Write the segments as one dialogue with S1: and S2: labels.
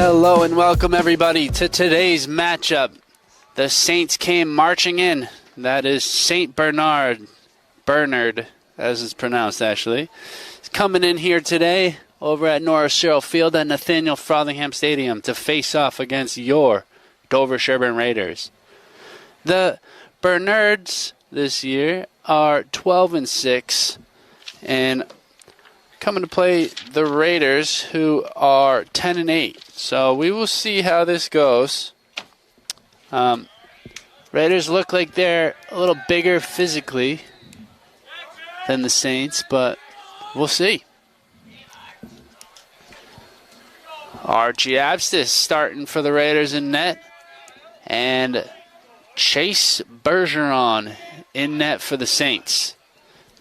S1: Hello and welcome everybody to today's matchup. The Saints came marching in. That is St. Bernard, as it's pronounced actually. It's coming in here today over at Norris Sherrill Field at Nathaniel Frothingham Stadium to face off against your Dover-Sherborn Raiders. The Bernards this year are 12-6 and coming to play the Raiders, who are 10-8. So we will see how this goes. Raiders look like they're a little bigger physically than the Saints, but we'll see. Archie Abstis starting for the Raiders in net, and Chase Bergeron in net for the Saints.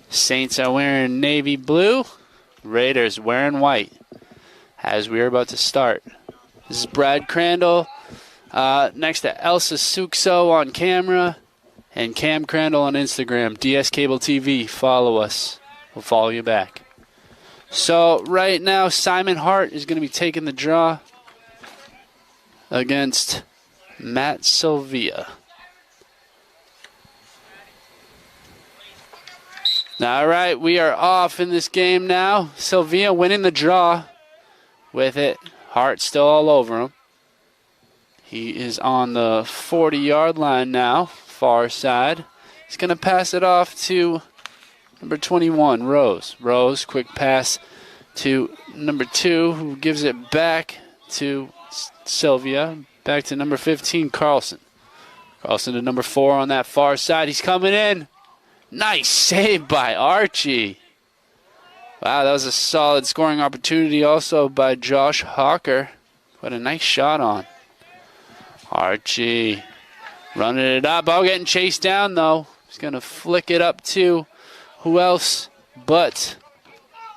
S1: Saints are wearing navy blue. Raiders wearing white as we are about to start. This is Brad Crandall next to Elsa Sukso on camera and Cam Crandall on Instagram. DS Cable TV, follow us. We'll follow you back. So right now Simon Hart is going to be taking the draw against Matt Sylvia. All right, we are off in this game now. Sylvia winning the draw with it. Hart still all over him. He is on the 40-yard line now, far side. He's going to pass it off to number 21, Rose. Rose, quick pass to number 2, who gives it back to Sylvia. Back to number 15, Carlson. Carlson to number 4 on that far side. He's coming in. Nice save by Archie. Wow, that was a solid scoring opportunity also by Josh Hawker. What a nice shot on. Archie running it up. Oh, getting chased down though. He's going to flick it up to who else but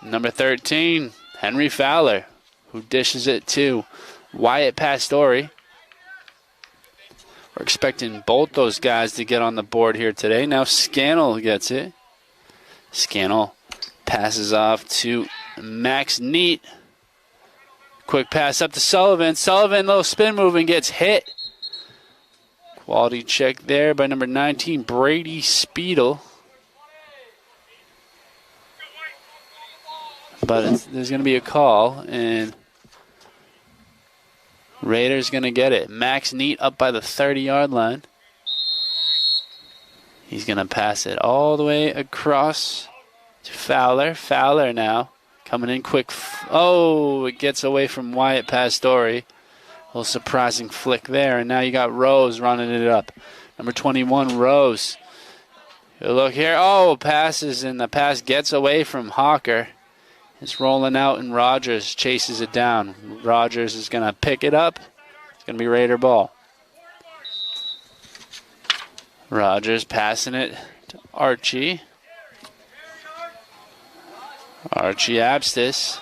S1: number 13, Henry Fowler, who dishes it to Wyatt Pastore. We're expecting both those guys to get on the board here today. Now Scannell gets it. Scannell passes off to Max Neat. Quick pass up to Sullivan. Sullivan, little spin move and gets hit. Quality check there by number 19, Brady Speedle. But there's going to be a call, and Raiders going to get it. Max Neat up by the 30-yard line. He's going to pass it all the way across to Fowler. Fowler now coming in quick. Oh, it gets away from Wyatt Pastore. A little surprising flick there. And now you got Rose running it up. Number 21, Rose. Look here. Oh, passes, and the pass gets away from Hawker. It's rolling out, and Rogers chases it down. Rogers is going to pick it up. It's going to be Raider ball. Rogers passing it to Archie. Archie Abstis.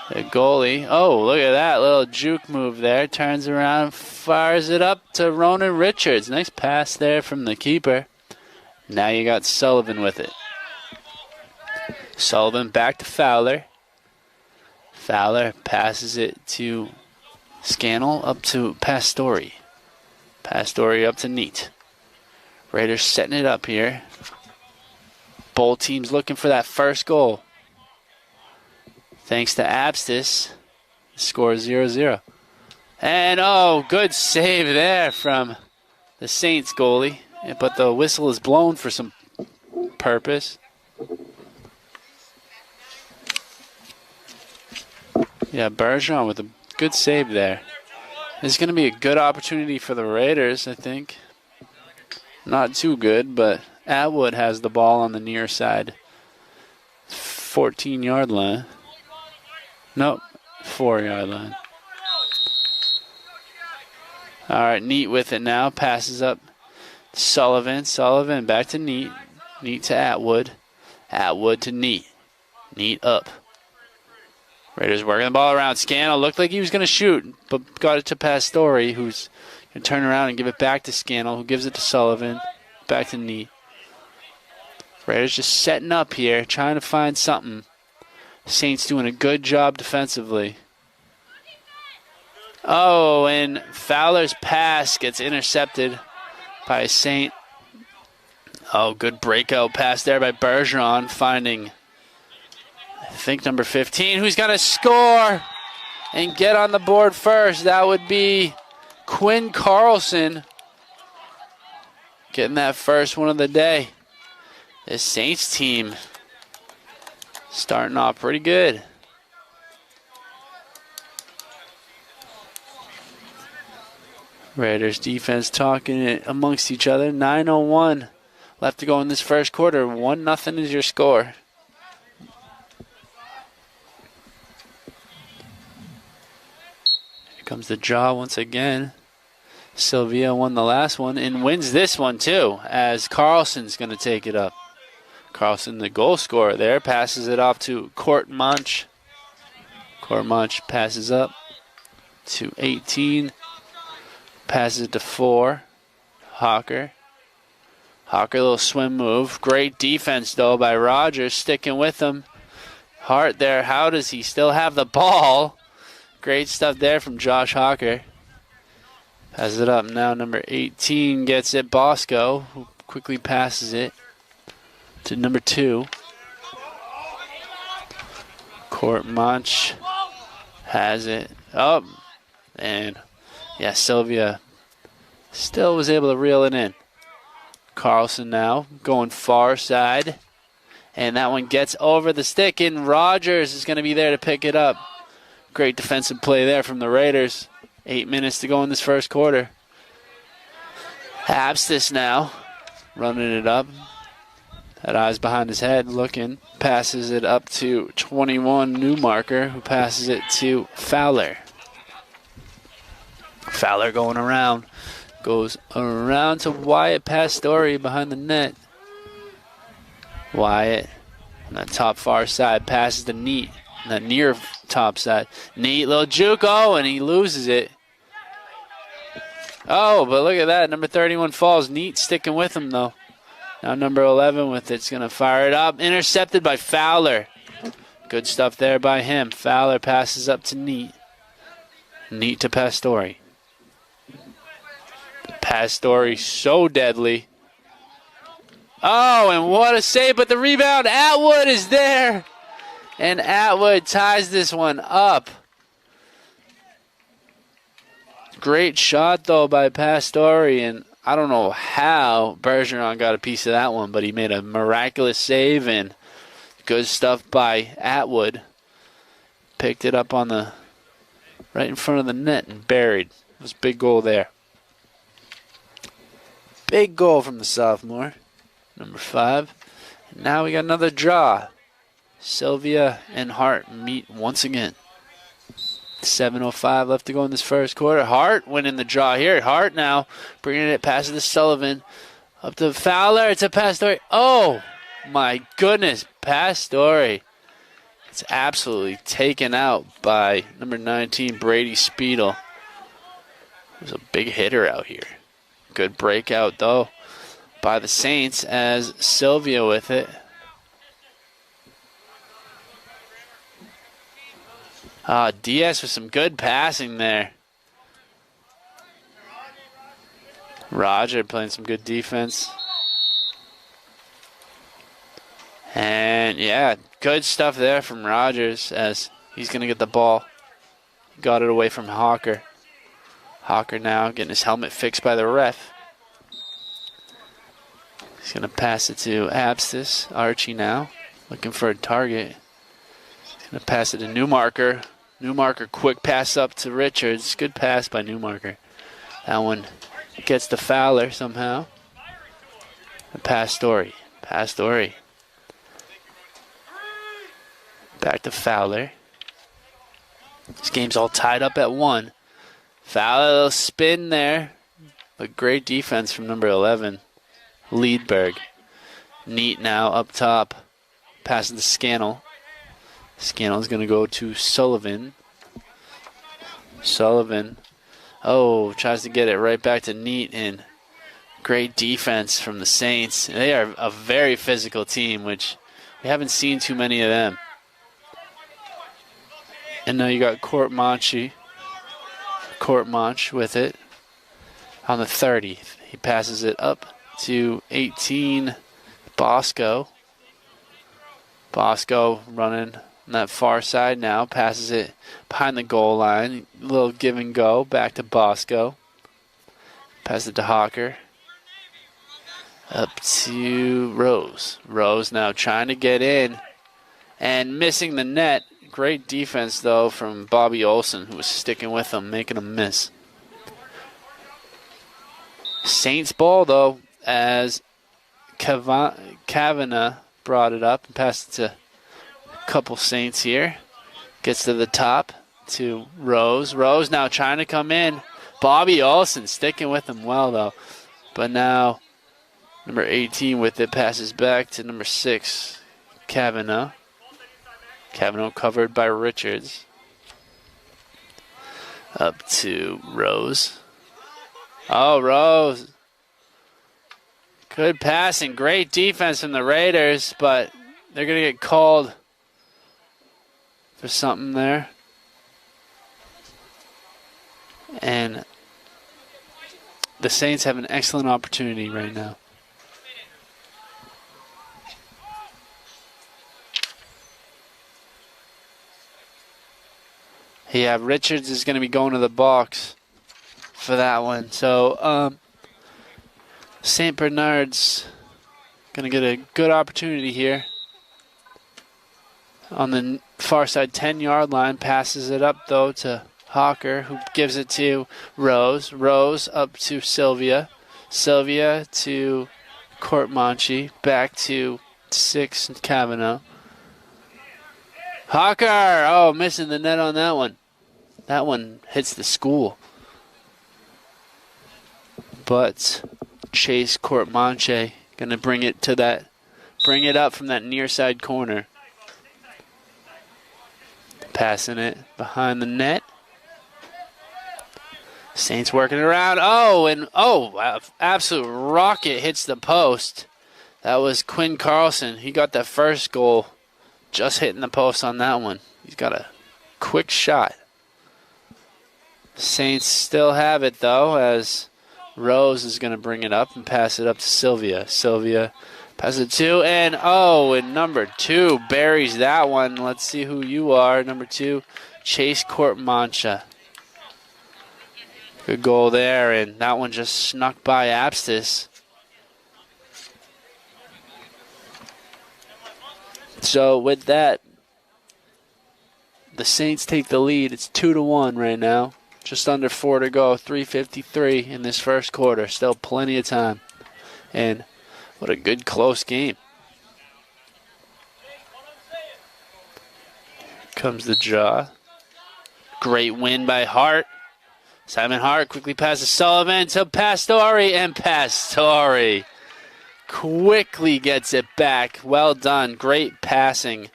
S1: The goalie. Oh, look at that little juke move there. Turns around, fires it up to Ronan Richards. Nice pass there from the keeper. Now you got Sullivan with it. Sullivan back to Fowler. Fowler passes it to Scannell up to Pastore. Pastore up to Neat. Raiders setting it up here. Both teams looking for that first goal. Thanks to Abstis. Score 0-0. And oh, good save there from the Saints goalie. But the whistle is blown for some purpose. Yeah, Bergeron with a good save there. This is going to be a good opportunity for the Raiders, I think. Not too good, but Atwood has the ball on the near side. 14-yard line. Nope, 4-yard line. All right, Neat with it now. Passes up Sullivan. Sullivan back to Neat. Neat to Atwood. Atwood to Neat. Neat up. Raiders working the ball around. Scannell looked like he was going to shoot, but got it to Pastore, who's going to turn around and give it back to Scannell, who gives it to Sullivan. Back to Neat. Raiders just setting up here, trying to find something. Saints doing a good job defensively. Oh, and Fowler's pass gets intercepted by Saint. Oh, good breakout pass there by Bergeron, finding, I think, number 15, who's going to score and get on the board first. That would be Quinn Carlson getting that first one of the day. This Saints team starting off pretty good. Raiders defense talking it amongst each other. 9:01 left to go in this first quarter. 1-0 is your score. Here comes the draw once again. Sylvia won the last one and wins this one too, as Carlson's going to take it up. Carlson, the goal scorer there, passes it off to Court Munch. Court Munch passes up to 18. Passes it to 4. Hawker. Hawker, little swim move. Great defense, though, by Rogers, sticking with him. Hart there. How does he still have the ball? Great stuff there from Josh Hawker. Passes it up now. Number 18 gets it. Bosco, who quickly passes it to number 2. Court Munch has it. Oh, and yeah, Sylvia still was able to reel it in. Carlson now going far side. And that one gets over the stick, and Rogers is going to be there to pick it up. Great defensive play there from the Raiders. 8 minutes to go in this first quarter. Abstis now running it up. Had eyes behind his head looking. Passes it up to 21 Newmarker, who passes it to Fowler. Fowler going around. Goes around to Wyatt Pastore behind the net. Wyatt on that top far side passes to Neat on that near top side. Neat, little juke. Oh, and he loses it. Oh, but look at that. Number 31 falls. Neat sticking with him, though. Now number 11 with it's going to fire it up. Intercepted by Fowler. Good stuff there by him. Fowler passes up to Neat. Neat to Pastore. Pastore so deadly. Oh, and what a save, but the rebound. Atwood is there. And Atwood ties this one up. Great shot, though, by Pastore, and I don't know how Bergeron got a piece of that one, but he made a miraculous save, and good stuff by Atwood. Picked it up on the right in front of the net and buried. It was a big goal there. Big goal from the sophomore, number 5. And now we got another draw. Sylvia and Hart meet once again. 7:05 left to go in this first quarter. Hart winning the draw here. Hart now bringing it past to Sullivan. Up to Fowler. It's a Pastore. Oh, my goodness. Pastore. It's absolutely taken out by number 19, Brady Speedle. There's a big hitter out here. Good breakout, though, by the Saints as Sylvia with it. Diaz with some good passing there. Roger playing some good defense. And, yeah, good stuff there from Rogers as he's going to get the ball. Got it away from Hawker. Hawker now getting his helmet fixed by the ref. He's going to pass it to Abstis. Archie now looking for a target. He's going to pass it to Newmarker. Newmarker, quick pass up to Richards. Good pass by Newmarker. That one gets to Fowler somehow. And Pastore. Pastore. Back to Fowler. This game's all tied up at 1. Fowler, a little spin there. But great defense from number 11, Liedberg. Neat now up top. Passes to Scannell. Scannell's going to go to Sullivan. Sullivan, tries to get it right back to Neat, and great defense from the Saints. They are a very physical team, which we haven't seen too many of them. And now you got Court Munch Courtmanch with it on the 30. He passes it up to 18, Bosco. Bosco running on that far side now, passes it behind the goal line. A little give and go, back to Bosco. Pass it to Hawker. Up to Rose. Rose now trying to get in and missing the net. Great defense, though, from Bobby Olson, who was sticking with him, making him miss. Saints ball, though, as Kavanagh brought it up and passed it to a couple Saints here. Gets to the top to Rose. Rose now trying to come in. Bobby Olson sticking with him well, though. But now number 18 with it passes back to number 6, Kavanagh. Kavanagh covered by Richards. Up to Rose. Oh, Rose. Good passing. Great defense from the Raiders, but they're going to get called for something there. And the Saints have an excellent opportunity right now. Yeah, Richards is going to be going to the box for that one. So, St. Bernard's going to get a good opportunity here. On the far side 10-yard line, passes it up, though, to Hawker, who gives it to Rose. Rose up to Sylvia. Sylvia to Courtmanch. Back to 6, Kavanagh. Hawker! Oh, missing the net on that one. That one hits the school. But Chase Courtmanch going to bring it up from that near side corner. Passing it behind the net. Saints working around. Absolute rocket hits the post. That was Quinn Carlson. He got that first goal. Just hitting the post on that one. He's got a quick shot. Saints still have it, though, as Rose is going to bring it up and pass it up to Sylvia. Sylvia passes it to, and number 2 buries that one. Let's see who you are. Number 2, Chase Courtmanch. Good goal there, and that one just snuck by Abstis. So with that, the Saints take the lead. It's 2-1 right now. Just under 4 to go. 3:53 in this first quarter. Still plenty of time. And what a good close game. Comes the draw. Great win by Hart. Simon Hart quickly passes Sullivan to Pastore, and Pastore quickly gets it back. Well done. Great passing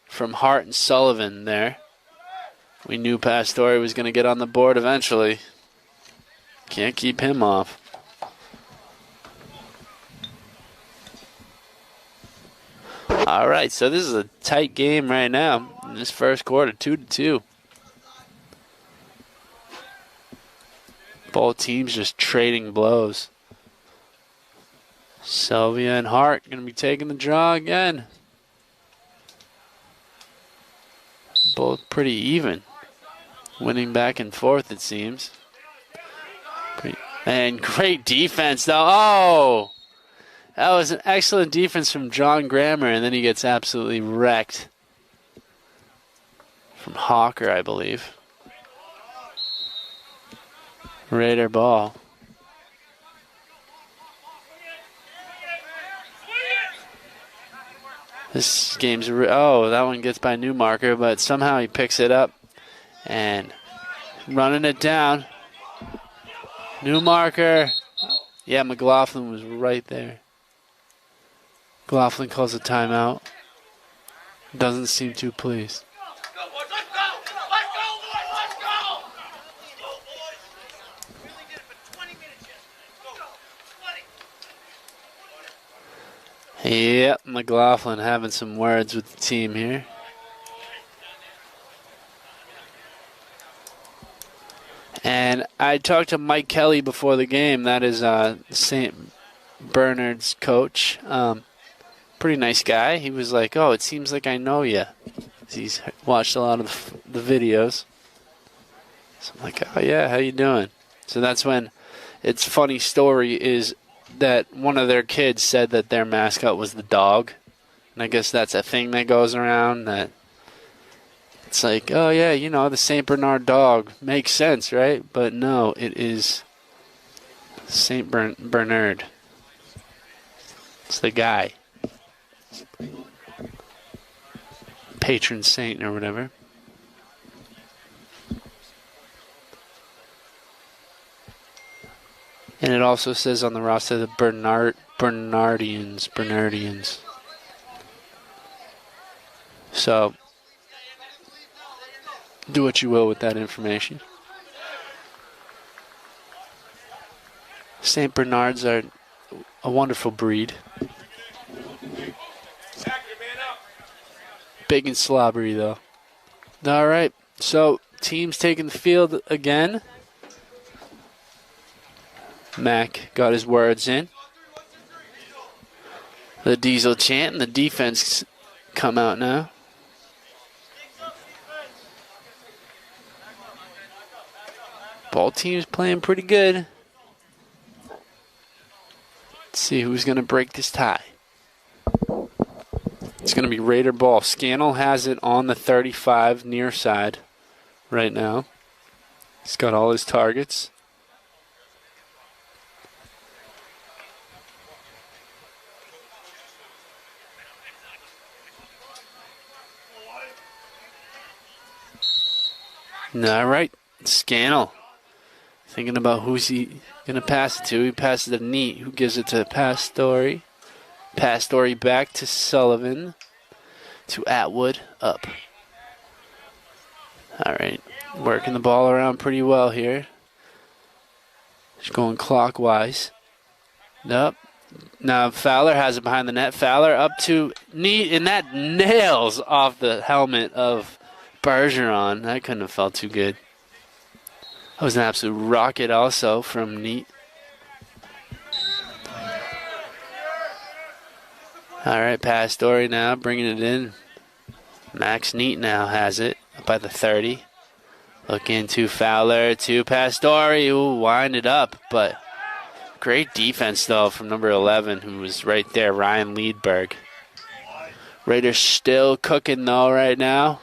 S1: from Hart and Sullivan there. We knew Pastore was going to get on the board eventually. Can't keep him off. All right, so this is a tight game right now in this first quarter, 2-2. Both teams just trading blows. Sylvia and Hart going to be taking the draw again. Both pretty even. Winning back and forth, it seems. And great defense, though. Oh! That was an excellent defense from John Grammer, and then he gets absolutely wrecked. From Hawker, I believe. Raider ball. This game's... that one gets by Newmarker, but somehow he picks it up. And running it down. Newmarker. Yeah, McLaughlin was right there. McLaughlin calls a timeout. Doesn't seem too pleased. Yep, McLaughlin having some words with the team here. And I talked to Mike Kelly before the game. That is St. Bernard's coach. Pretty nice guy. He was like, "Oh, it seems like I know you." He's watched a lot of the videos. So I'm like, "Oh yeah, how you doing?" So that's when it's funny story is that one of their kids said that their mascot was the dog. And I guess that's a thing that goes around that it's like, oh yeah, you know, the St. Bernard dog makes sense, right? But no, it is St. Bernard. It's the guy. Patron saint or whatever. And it also says on the roster the Bernardians. So, do what you will with that information. St. Bernards are a wonderful breed. Big and slobbery, though. All right, so teams taking the field again. Mac got his words in. The Diesel chant and the defense come out now. Both teams playing pretty good. Let's see who's going to break this tie. It's going to be Raider ball. Scannell has it on the 35 near side right now. He's got all his targets. All right, Scannell. Thinking about who's he going to pass it to. He passes it to Neat, who gives it to Pastore. Pastore back to Sullivan. To Atwood, up. All right, working the ball around pretty well here. Just going clockwise. Nope. Now Fowler has it behind the net. Fowler up to Neat, and that nails off the helmet of Bergeron. That couldn't have felt too good. That was an absolute rocket also from Neat. All right, Pastore now bringing it in. Max Neat now has it up by the 30. Looking to Fowler to Pastore, who wind it up. But great defense, though, from number 11, who was right there, Ryan Liedberg. Raiders still cooking, though, right now.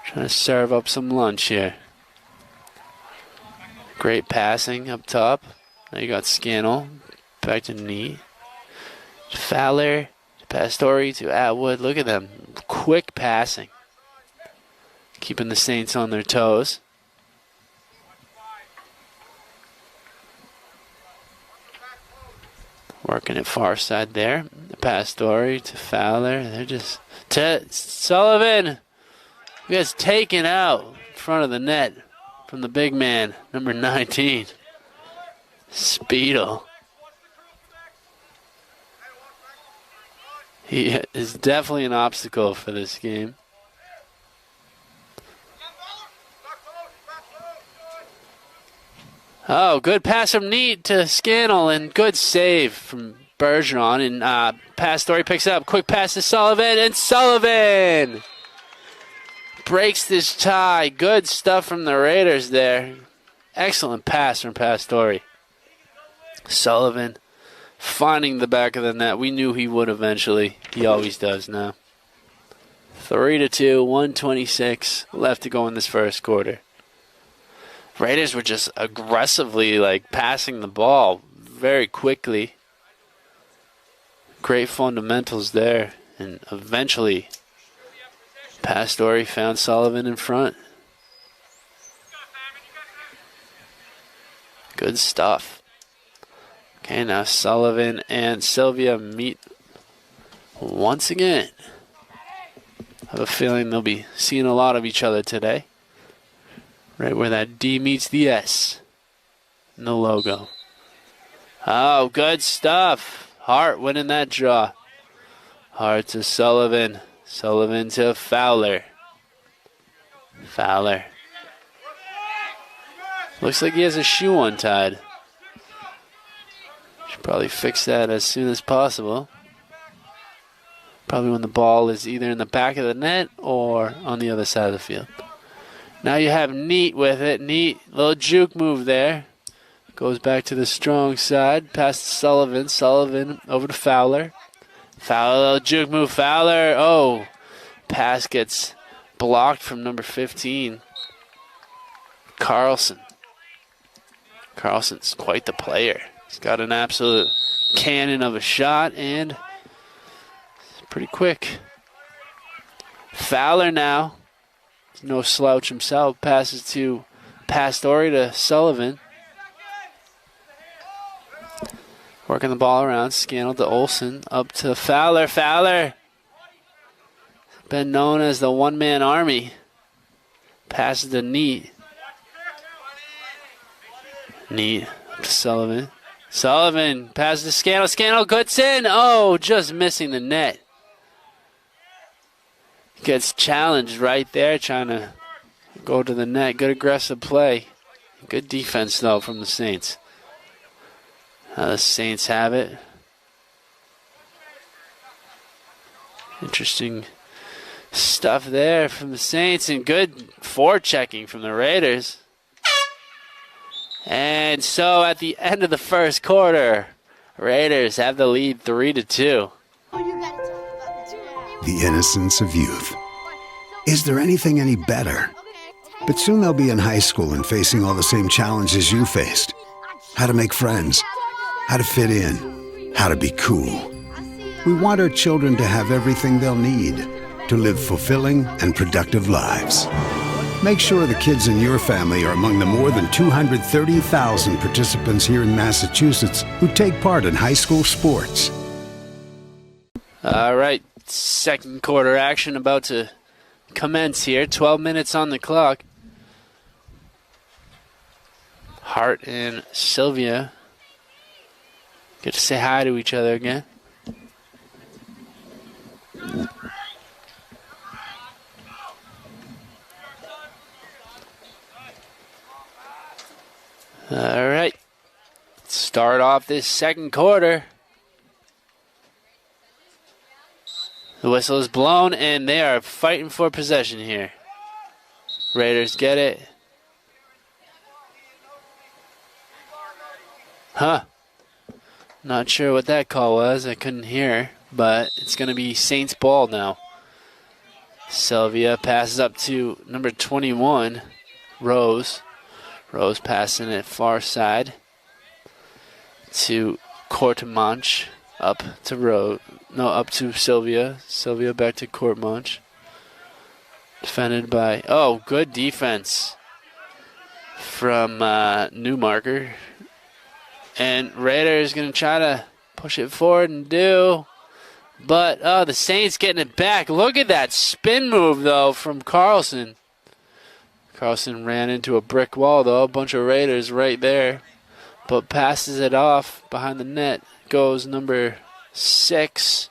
S1: Trying to serve up some lunch here. Great passing up top. Now you got Scannell. Back to Neat. Fowler to Pastore to Atwood. Look at them. Quick passing. Keeping the Saints on their toes. Working it far side there. Pastore to Fowler. They're just... to Sullivan. He gets taken out in front of the net from the big man, number 19. Speedle. He is definitely an obstacle for this game. Oh, good pass from Neat to Scannell, and good save from Bergeron. And Pastore picks it up. Quick pass to Sullivan, and Sullivan breaks this tie. Good stuff from the Raiders there. Excellent pass from Pastore. Sullivan finding the back of the net. We knew he would eventually. He always does now. 3-2, 1:26 left to go in this first quarter. Raiders were just aggressively passing the ball very quickly. Great fundamentals there. And eventually Pastore found Sullivan in front. Good stuff. Okay, now Sullivan and Sylvia meet once again. I have a feeling they'll be seeing a lot of each other today. Right where that D meets the S in the logo. Oh, good stuff. Hart winning that draw. Hart to Sullivan. Sullivan to Fowler. Fowler. Looks like he has a shoe untied. Should probably fix that as soon as possible. Probably when the ball is either in the back of the net or on the other side of the field. Now you have Neat with it. Neat, little juke move there. Goes back to the strong side. Past Sullivan. Sullivan over to Fowler. Fowler, little juke move. Fowler. Oh, pass gets blocked from number 15. Carlson. Carlson's quite the player. He's got an absolute cannon of a shot and pretty quick. Fowler now. No slouch himself. Passes to Pastore to Sullivan. Working the ball around. Scannell to Olsen. Up to Fowler. Fowler. Been known as the one-man army. Passes to Neat. Neat. Up to Sullivan. Sullivan passes to Scannell. Scannell gets in. Oh, just missing the net. Gets challenged right there, trying to go to the net. Good aggressive play. Good defense, though, from the Saints. The Saints have it. Interesting stuff there from the Saints, and good forechecking from the Raiders. And so at the end of the first quarter, Raiders have the lead 3-2.
S2: The innocence of youth. Is there anything any better? But soon they'll be in high school and facing all the same challenges you faced. How to make friends, how to fit in, how to be cool. We want our children to have everything they'll need to live fulfilling and productive lives. Make sure the kids in your family are among the more than 230,000 participants here in Massachusetts who take part in high school sports.
S1: All right. Second quarter action about to commence here. 12 minutes on the clock. Hart and Sylvia get to say hi to each other again. All right. Start off this second quarter. The whistle is blown, and they are fighting for possession here. Raiders get it. Not sure what that call was. I couldn't hear, but it's going to be Saints ball now. Sylvia passes up to number 21, Rose. Rose passing it far side to Courtemanche. Up to Sylvia. Sylvia back to Courtemanche. Defended by, good defense from Newmarker. And Raiders going to try to push it forward and but the Saints getting it back. Look at that spin move, though, from Carlson. Carlson ran into a brick wall, though. A bunch of Raiders right there. But passes it off behind the net. Goes number 6,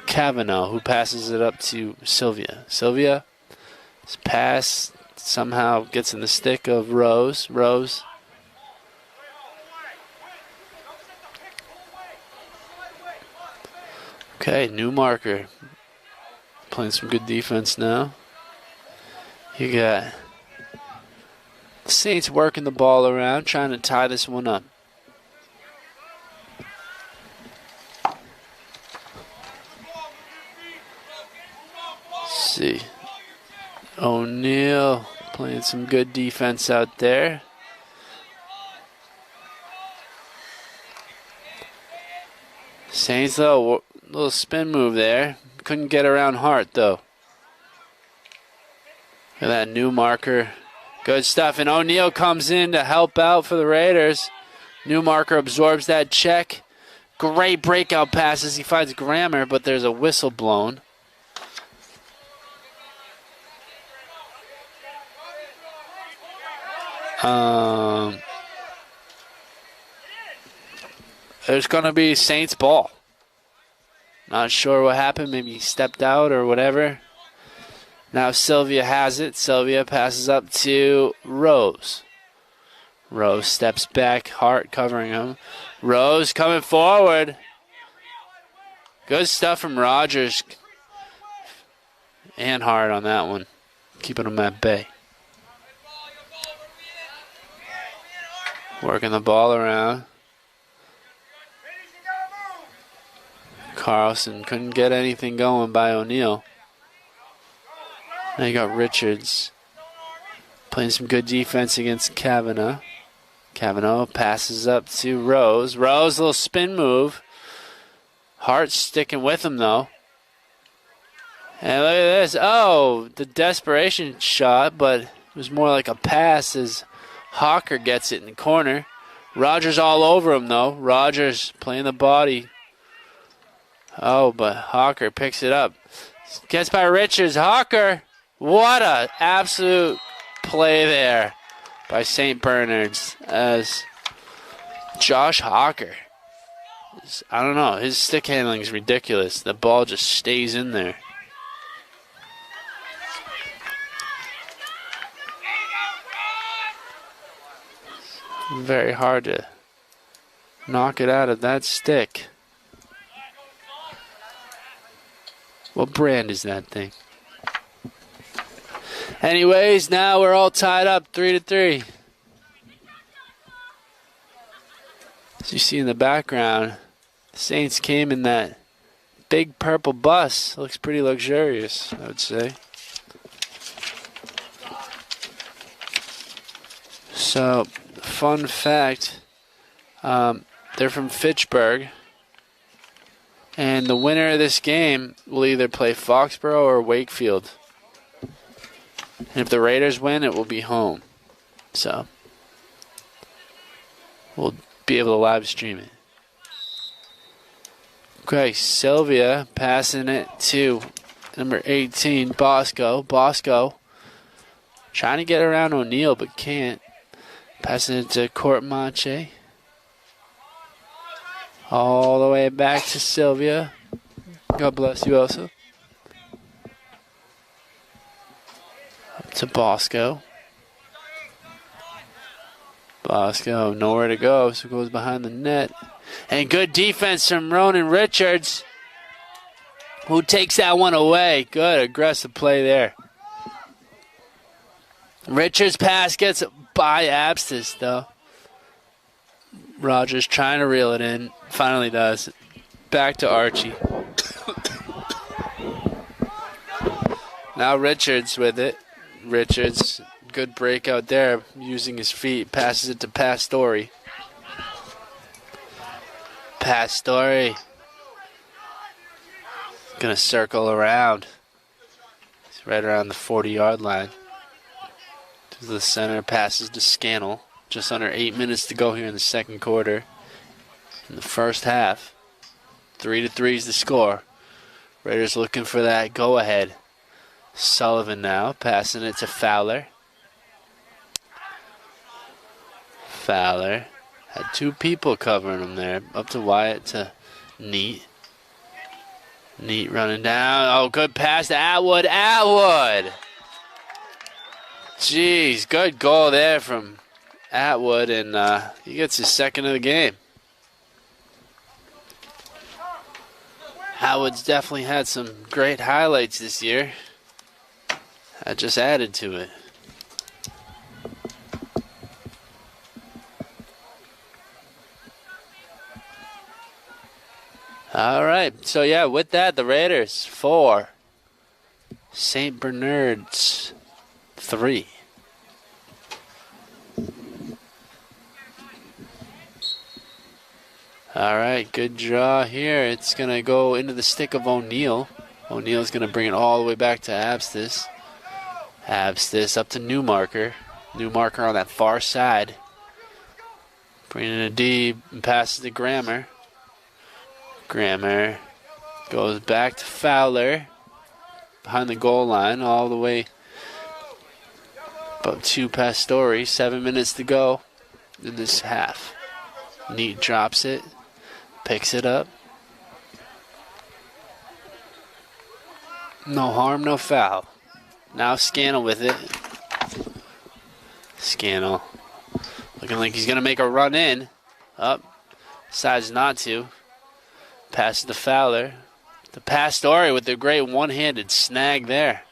S1: Kavanaugh, who passes it up to Sylvia. Sylvia's pass somehow gets in the stick of Rose. Rose. Okay, Newmarker playing some good defense now. You got the Saints working the ball around, trying to tie this one up. See. O'Neal playing some good defense out there. Saints, though, little spin move there. Couldn't get around Hart, though. Look at that Newmarker. Good stuff. And O'Neal comes in to help out for the Raiders. Newmarker absorbs that check. Great breakout passes. He finds Grammer, but there's a whistle blown. There's going to be Saints ball. Not sure what happened. Maybe he stepped out or whatever. Now Sylvia has it. Sylvia passes up to Rose. Rose steps back, Hart covering him. Rose coming forward. Good stuff from Rogers and Hart on that one, keeping them at bay. Working the ball around. Carlson couldn't get anything going by O'Neal. Now you got Richards playing some good defense against Kavanaugh. Kavanaugh passes up to Rose. Rose, little spin move. Hart sticking with him, though. And look at this. Oh, the desperation shot, but it was more like a pass as Hawker gets it in the corner. Rogers all over him, though. Rogers playing the body. Oh, but Hawker picks it up. Gets by Richards. Hawker, what a absolute play there by St. Bernard's as Josh Hawker. I don't know. His stick handling is ridiculous. The ball just stays in there. Very hard to knock it out of that stick. What brand is that thing? Anyways, now we're all tied up 3-3. As you see in the background, the Saints came in that big purple bus. Looks pretty luxurious, I would say. So, fun fact, they're from Fitchburg. And the winner of this game will either play Foxborough or Wakefield. And if the Raiders win, it will be home. So, we'll be able to live stream it. Okay, Sylvia passing it to number 18, Bosco. Bosco trying to get around O'Neal, but can't. Passing it to Courtmanche. All the way back to Sylvia. God bless you also. Up to Bosco. Bosco, nowhere to go, so goes behind the net. And good defense from Ronan Richards, who takes that one away. Good aggressive play there. Richards' pass gets by Abstis, though. Rogers trying to reel it in. Finally does. Back to Archie. Now Richards with it. Richards, good breakout there, using his feet. Passes it to Pastore. Pastore. Gonna circle around. He's right around the 40-yard line. To the center, passes to Scannell. Just under 8 minutes to go here in the second quarter. In the first half, 3-3 is the score. Raiders looking for that go-ahead. Sullivan now passing it to Fowler. Fowler had two people covering him there. Up to Wyatt to Neat. Neat running down. Oh, good pass to Atwood. Atwood! Jeez, good goal there from Atwood, and he gets his second of the game. Atwood's definitely had some great highlights this year. That just added to it. All right, so yeah, with that, the Raiders 4, St. Bernard's 3. All right, good draw here. It's going to go into the stick of O'Neal. O'Neal's going to bring it all the way back to Abstis. Abstis up to Newmarker. Newmarker on that far side. Bringing it a D and passes to Grammer. Grammer goes back to Fowler. Behind the goal line all the way about to Pastore. 7 minutes to go in this half. Neat drops it. Picks it up. No harm, no foul. Now Scannell with it. Scannell Looking like he's going to make a run in. Up. Decides not to. Passes to Fowler. To Pastore with the great one-handed snag there.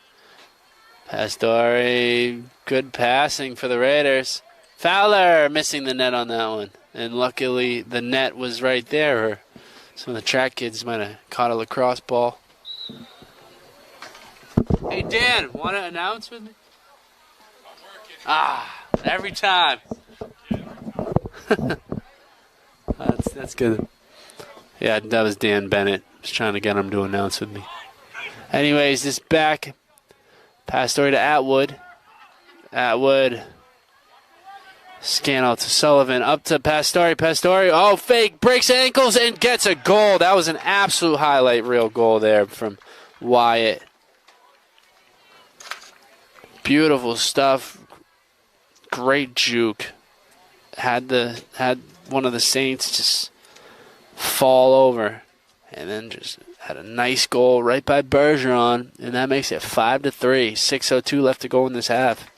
S1: Pastore, good passing for the Raiders. Fowler missing the net on that one. And luckily the net was right there. Or some of the track kids might have caught a lacrosse ball. Hey, Dan, want to announce with me? Every time. That's good. Yeah, that was Dan Bennett. Just trying to get him to announce with me. Anyways, this back. Pastore to Atwood. Atwood. Scan out to Sullivan. Up to Pastore. Pastore. Oh, fake. Breaks ankles and gets a goal. That was an absolute highlight reel goal there from Wyatt. Beautiful stuff. Great juke. Had one of the Saints just fall over, and then just had a nice goal right by Bergeron, and that makes it 5-3. 6:02 left to go in this half.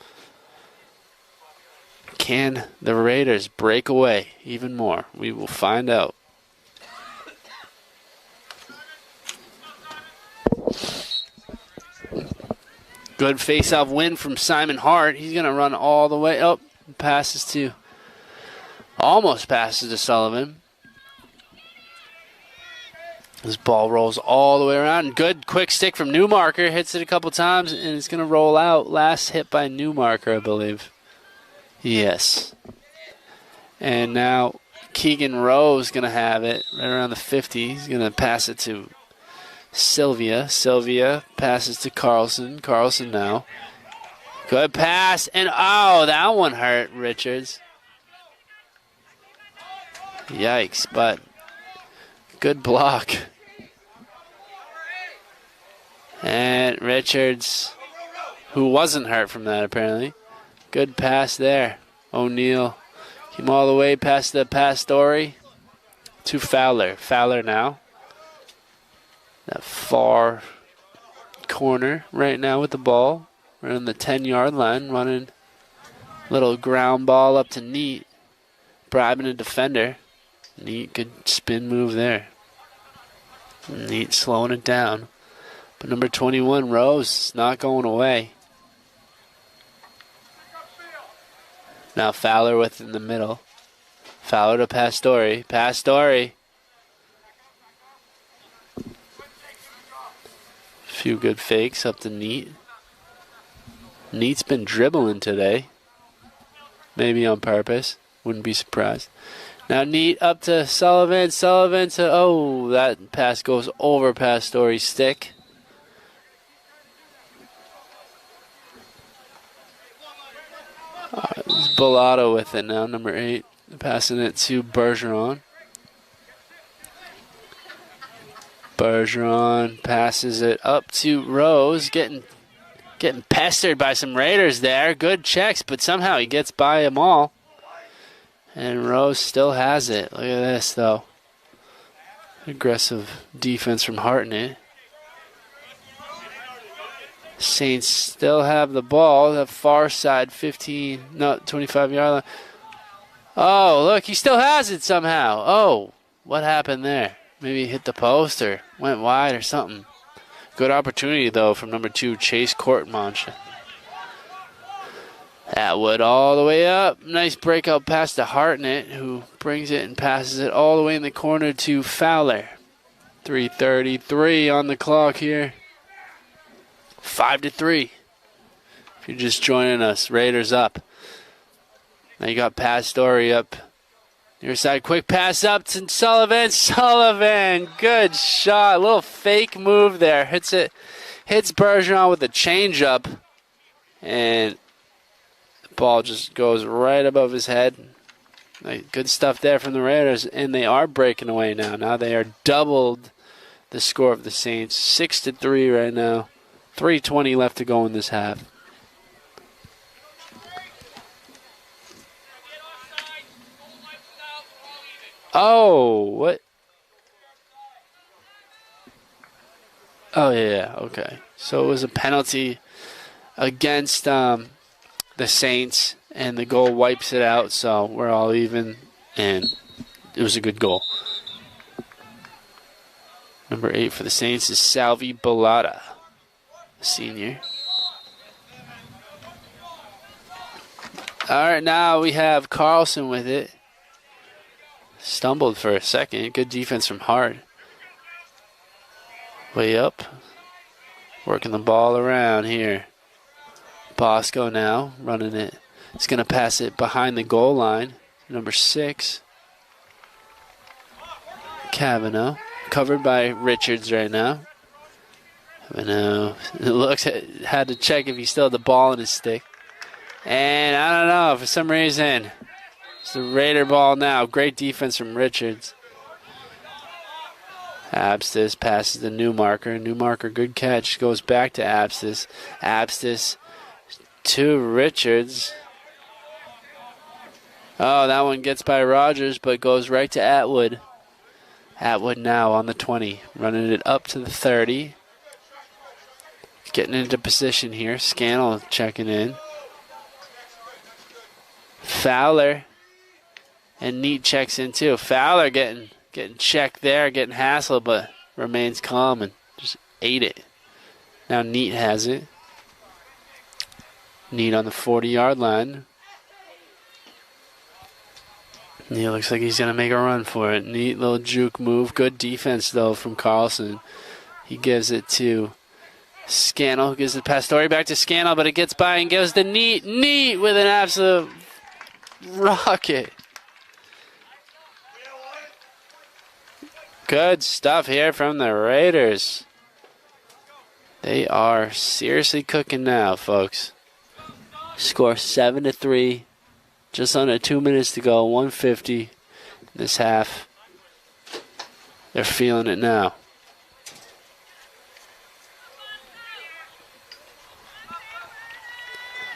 S1: Can the Raiders break away even more? We will find out. Good face-off win from Simon Hart. He's going to run all the way up. Almost passes to Sullivan. This ball rolls all the way around. Good quick stick from Newmarker. Hits it a couple times, and it's going to roll out. Last hit by Newmarker, I believe. Yes. And now Keegan Rowe's going to have it right around the 50. He's going to pass it to Sylvia. Sylvia passes to Carlson. Carlson now. Good pass. And, oh, that one hurt, Richards. Yikes, but good block. And Richards, who wasn't hurt from that apparently. Good pass there. O'Neal came all the way past the Pastore to Fowler. Fowler now. That far corner right now with the ball. We're on the 10-yard line, running little ground ball up to Neat. Bribing a defender. Neat, good spin move there. Neat slowing it down. But number 21, Rose, is not going away. Now Fowler within the middle. Fowler to Pastore. Pastore. Few good fakes up to Neat. Neat's been dribbling today. Maybe on purpose. Wouldn't be surprised. Now Neat up to Sullivan. Sullivan to, oh, that pass goes over Pastore's stick. It's Bellato with it now, number 8. Passing it to Bergeron. Bergeron passes it up to Rose. Getting pestered by some Raiders there. Good checks, but somehow he gets by them all. And Rose still has it. Look at this, though. Aggressive defense from Hartnett. Saints still have the ball. The far side 25-yard line. Oh, look, he still has it somehow. Oh, what happened there? Maybe he hit the post or went wide or something. Good opportunity, though, from number 2, Chase Courtmanche. Atwood all the way up. Nice breakout pass to Hartnett, who brings it and passes it all the way in the corner to Fowler. 3:33 on the clock here. 5-3. If you're just joining us, Raiders up. Now you got Pastore up. Near side, quick pass up to Sullivan. Sullivan, good shot. A little fake move there. Hits Bergeron with a changeup. And the ball just goes right above his head. Good stuff there from the Raiders. And they are breaking away now. Now they are doubled the score of the Saints. 6-3 right now. 3:20 left to go in this half. Oh, what? Oh, yeah, okay. So it was a penalty against the Saints, and the goal wipes it out, so we're all even, and it was a good goal. Number 8 for the Saints is Salvi Bellata, senior. All right, now we have Carlson with it. Stumbled for a second. Good defense from Hart. Way up. Working the ball around here. Bosco now running it. He's going to pass it behind the goal line. Number 6. Cavanaugh. Covered by Richards right now. Cavanaugh. It looks, had to check if he still had the ball in his stick. And I don't know, for some reason, it's the Raider ball now. Great defense from Richards. Abstis passes to Newmarker. Newmarker, good catch. Goes back to Abstis. Abstis to Richards. Oh, that one gets by Rogers, but goes right to Atwood. Atwood now on the 20. Running it up to the 30. Getting into position here. Scannell checking in. Fowler. And Neat checks in too. Fowler getting checked there, getting hassled, but remains calm and just ate it. Now Neat has it. Neat on the 40-yard line. Neat looks like he's going to make a run for it. Neat little juke move. Good defense, though, from Carlson. He gives it to Scannell. Gives the Pastore back to Scannell, but it gets by and gives to Neat. Neat with an absolute rocket. Good stuff here from the Raiders. They are seriously cooking now, folks. Score 7-3. Just under 2 minutes to go. 150 in this half. They're feeling it now.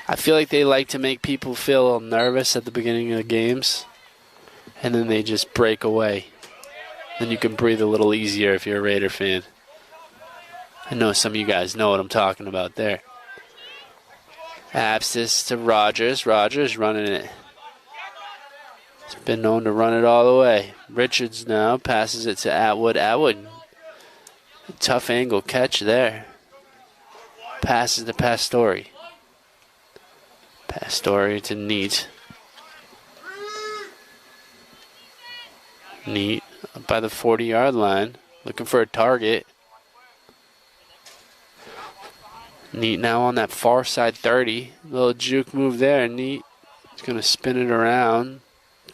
S1: I feel like they like to make people feel a little nervous at the beginning of the games. And then they just break away. Then you can breathe a little easier if you're a Raider fan. I know some of you guys know what I'm talking about there. Abstis to Rogers. Rogers running it. He's been known to run it all the way. Richards now passes it to Atwood. Atwood, a tough angle catch there. Passes to Pastore. Pastore to Neat. Neat up by the 40-yard line, looking for a target. Neat now on that far side 30. Little juke move there. Neat is going to spin it around.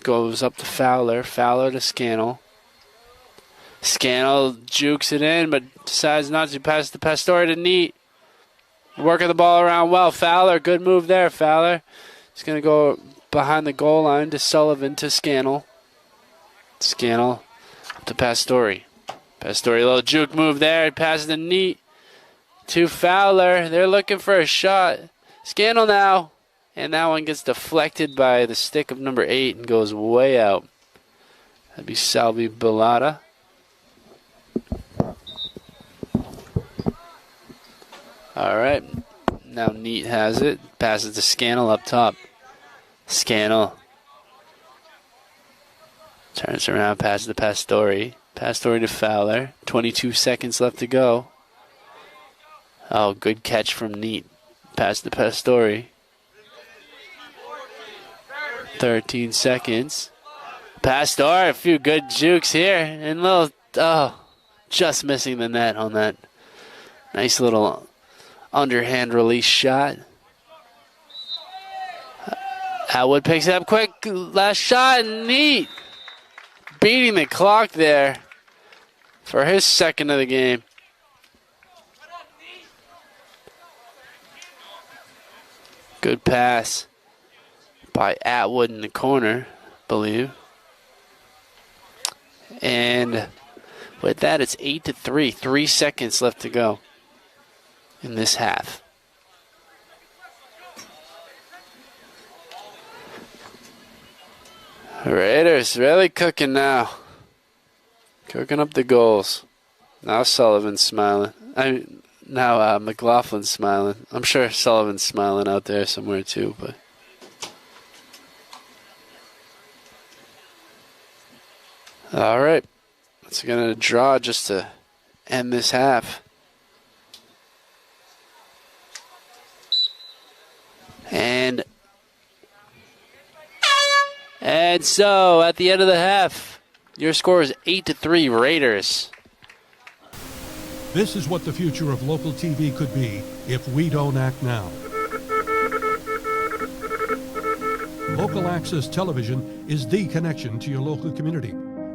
S1: Goes up to Fowler. Fowler to Scannell. Scannell jukes it in, but decides not to. Pass the Pastore to Neat. Working the ball around well. Fowler, good move there. Fowler is going to go behind the goal line to Sullivan to Scannell. Scannell up to Pastore. Pastore, a little juke move there. Passes to Neat. To Fowler. They're looking for a shot. Scannell now. And that one gets deflected by the stick of number 8 and goes way out. That'd be Salvi Bellata. All right. Now Neat has it. Passes to Scannell up top. Scannell turns around, passes to Pastore. Pastore to Fowler. 22 seconds left to go. Oh, good catch from Neat. Pass to Pastore. 13 seconds. Pastore, a few good jukes here. And just missing the net on that nice little underhand release shot. Atwood picks it up quick. Last shot, Neat. Beating the clock there for his second of the game. Good pass by Atwood in the corner, I believe. And with that, it's 8-3. 3 seconds left to go in this half. Raiders really cooking now. Cooking up the goals. Now Sullivan's smiling. Now McLaughlin's smiling. I'm sure Sullivan's smiling out there somewhere too, but All right. It's going to draw just to end this half. And so at the end of the half, your score is 8-3 Raiders.
S3: This is what the future of local TV could be if we don't act now. Local access television is the connection to your local community,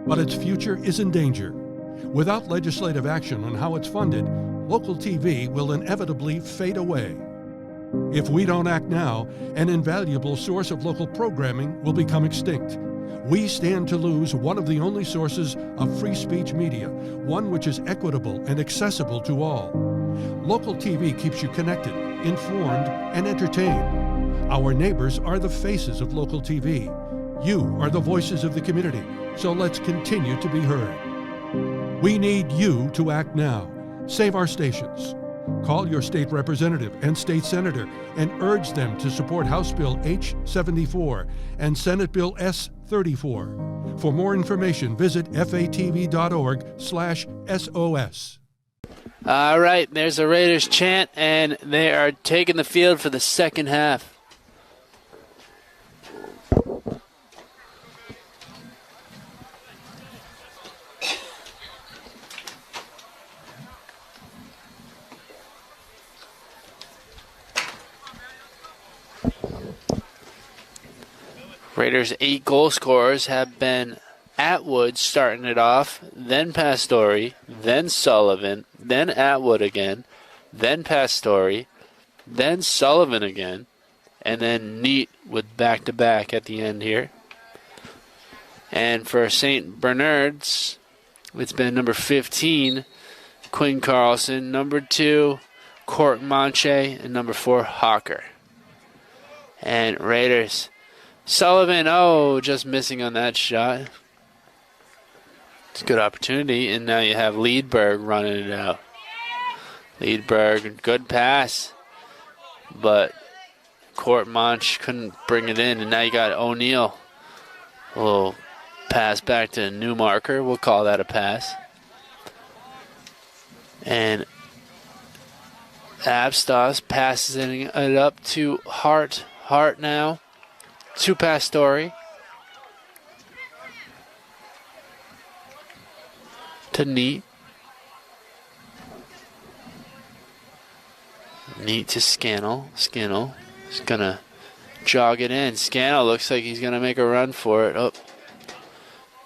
S3: but its future is in danger. Without legislative action on how it's funded, local TV will inevitably fade away. If we don't act now, an invaluable source of local programming will become extinct. We stand to lose one of the only sources of free speech media, one which is equitable and accessible to all. Local TV keeps you connected, informed, and entertained. Our neighbors are the faces of local TV. You are the voices of the community, so let's continue to be heard. We need you to act now. Save our stations. Call your state representative and state senator and urge them to support House Bill H-74 and Senate Bill S-34. For more information, visit fatv.org/SOS.
S1: All right, there's a Raiders chant, and they are taking the field for the second half. Raiders' 8 goal scorers have been Atwood starting it off, then Pastore, then Sullivan, then Atwood again, then Pastore, then Sullivan again, and then Neat with back-to-back at the end here. And for St. Bernard's, it's been number 15, Quinn Carlson, number 2, Court Manche, and number 4, Hawker. And Raiders... Sullivan, just missing on that shot. It's a good opportunity, and now you have Liedberg running it out. Liedberg, good pass, but Court Manch couldn't bring it in, and now you got O'Neill. A little pass back to Newmarker. We'll call that a pass. And Abstos passes it up to Hart. Hart now. To Pastore. To Neat. Neat to Scannell. Scannell is going to jog it in. Scannell looks like he's going to make a run for it. Oh.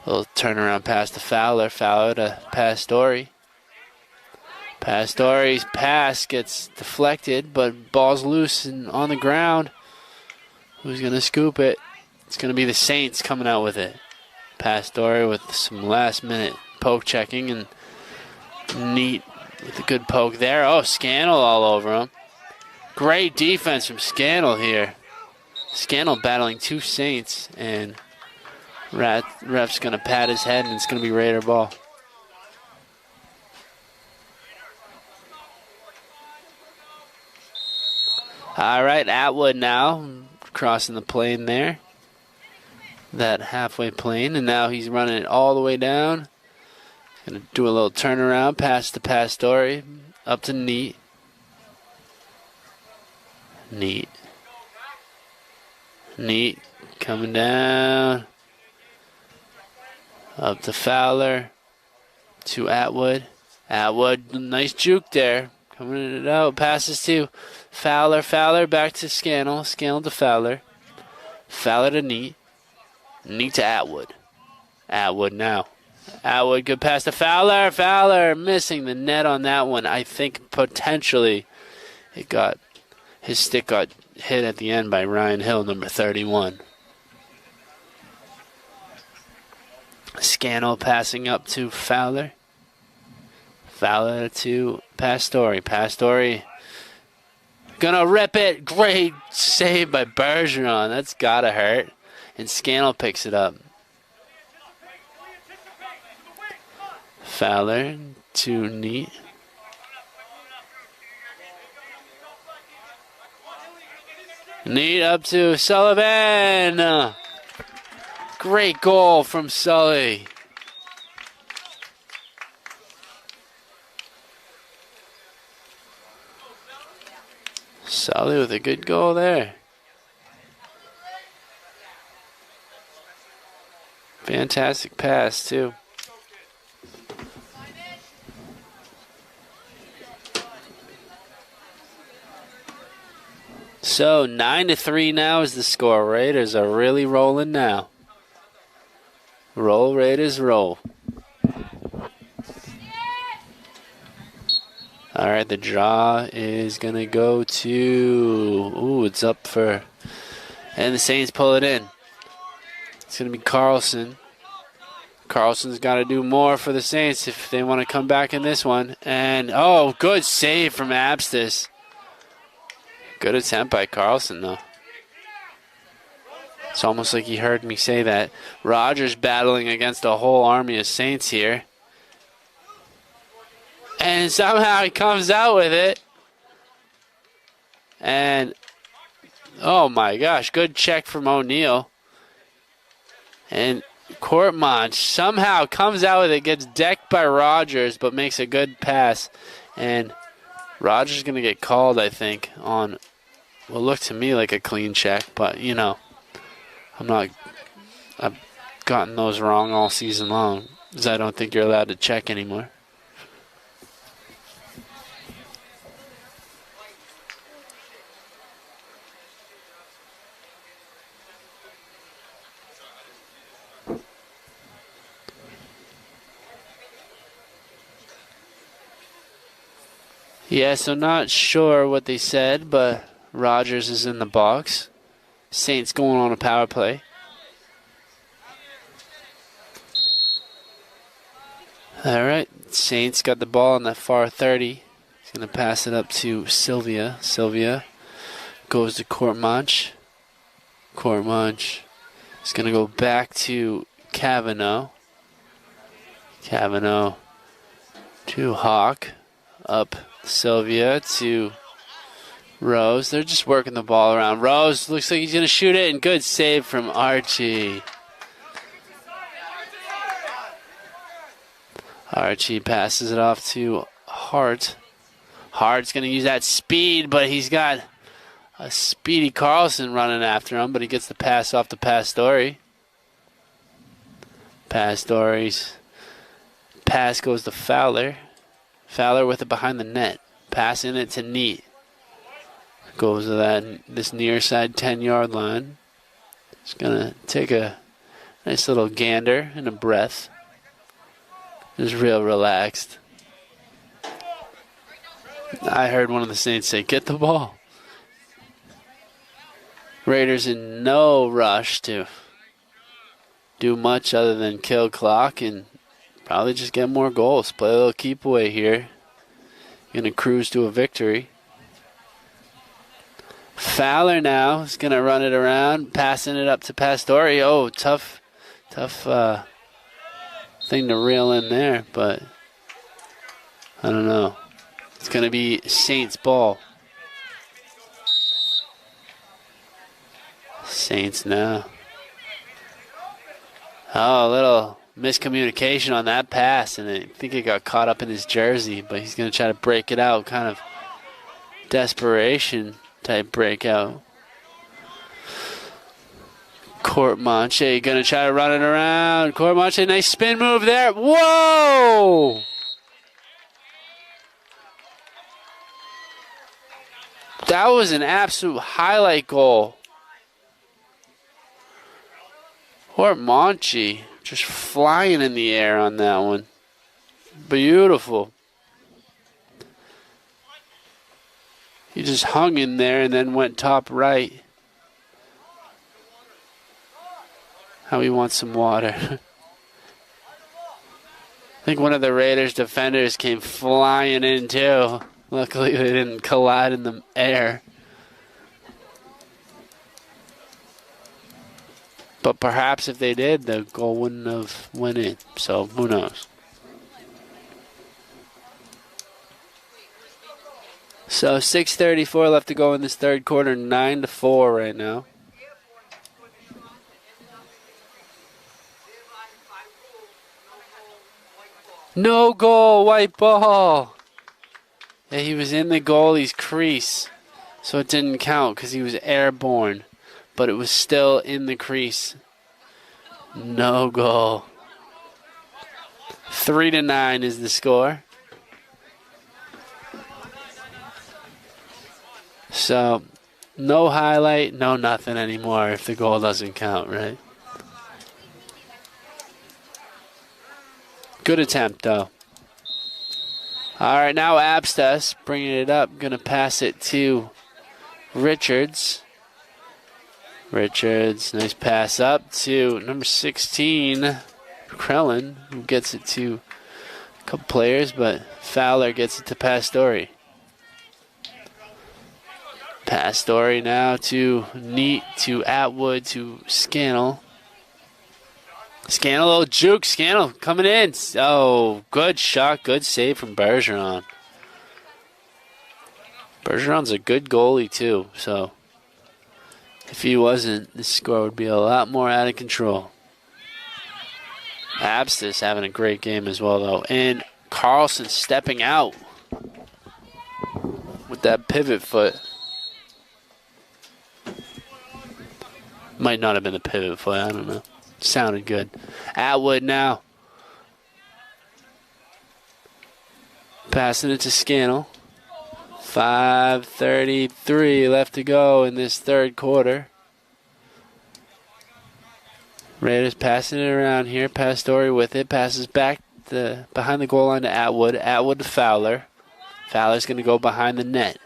S1: A little turnaround pass to Fowler. Fowler to Pastore. Pastore's pass gets deflected, but ball's loose and on the ground. Who's going to scoop it? It's going to be the Saints coming out with it. Pastore with some last-minute poke checking, and Neat with a good poke there. Oh, Scannell all over him. Great defense from Scannell here. Scannell battling 2 Saints, and ref's going to pat his head, and it's going to be Raider ball. All right, Atwood now. Crossing the plane there, that halfway plane, and now he's running it all the way down. Going to do a little turnaround, pass to Pastore, up to Neat. Neat coming down, up to Fowler, to Atwood. Atwood, nice juke there, coming it out, passes to Fowler, back to Scannell, Scannell to Fowler, Fowler to Neat, Neat to Atwood. Atwood now. Atwood, good pass to Fowler, Fowler missing the net on that one. I think potentially his stick got hit at the end by Ryan Hill, number 31. Scannell passing up to Fowler. Fowler to Pastore. Pastore gonna rip it. Great save by Bergeron. That's gotta hurt. And Scannell picks it up. Fowler to Neat. Neat up to Sullivan. Great goal from Sully. Sully with a good goal there. Fantastic pass, too. So 9-3 now is the score. Raiders are really rolling now. Roll, Raiders, roll. All right, the draw is going to go to... Ooh, it's up for... And the Saints pull it in. It's going to be Carlson. Carlson's got to do more for the Saints if they want to come back in this one. And, oh, good save from Abstis. Good attempt by Carlson, though. It's almost like he heard me say that. Rogers battling against a whole army of Saints here. And somehow he comes out with it. And, oh my gosh, good check from O'Neal. And Courtmont somehow comes out with it, gets decked by Rogers, but makes a good pass. And Rogers is going to get called, I think, on what looked to me like a clean check. But, you know, I've gotten those wrong all season long, because I don't think you're allowed to check anymore. Yeah, so not sure what they said, but Rogers is in the box. Saints going on a power play. All right, Saints got the ball on that far 30. He's going to pass it up to Sylvia. Sylvia goes to Courtmont. Courtmont is going to go back to Cavanaugh. Cavanaugh to Hawk. Up Sylvia to Rose. They're just working the ball around. Rose looks like he's going to shoot it, and good save from Archie. Archie passes it off to Hart. Hart's going to use that speed, but he's got a speedy Carlson running after him, but he gets the pass off to Pastore. Pastore's pass goes to Fowler. Fowler with it behind the net. Passing it to Neat. Goes to this near side 10-yard line. Just going to take a nice little gander and a breath. Just real relaxed. I heard one of the Saints say, get the ball. Raiders in no rush to do much other than kill clock and probably just get more goals. Play a little keep away here. Going to cruise to a victory. Fowler now is going to run it around, passing it up to Pastore. Oh, tough thing to reel in there, but I don't know. It's going to be Saints ball. Saints now. Oh, a little miscommunication on that pass, and I think it got caught up in his jersey, but he's going to try to break it out, kind of desperation type breakout. Courtmont going to try to run it around. Courtmont, nice spin move there. Whoa! That was an absolute highlight goal. Courtmont just flying in the air on that one. Beautiful. He just hung in there and then went top right. How he wants some water. I think one of the Raiders defenders came flying in too. Luckily they didn't collide in the air. But perhaps if they did, the goal wouldn't have went in. So who knows? So 6:34 left to go in this third quarter. 9-4 right now. No goal, white ball. Yeah, he was in the goalie's crease. So it didn't count because he was airborne, but it was still in the crease. No goal. 3-9 is the score. So, no highlight, no nothing anymore if the goal doesn't count, right? Good attempt, though. All right, now Abstas bringing it up. Going to pass it to Richards. Richards, nice pass up to number 16, Krellin, who gets it to a couple players, but Fowler gets it to Pastore. Pastore now to Neat, to Atwood, to Scannell. Scannell, little juke. Scannell coming in. Oh, good shot, good save from Bergeron. Bergeron's a good goalie, too, so if he wasn't, the score would be a lot more out of control. Abstas having a great game as well, though. And Carlson stepping out with that pivot foot. Might not have been the pivot foot, I don't know. Sounded good. Atwood now. Passing it to Scannell. 5:33 left to go in this third quarter. Raiders passing it around here. Pastore with it. Passes back behind the goal line to Atwood. Atwood to Fowler. Fowler's going to go behind the net.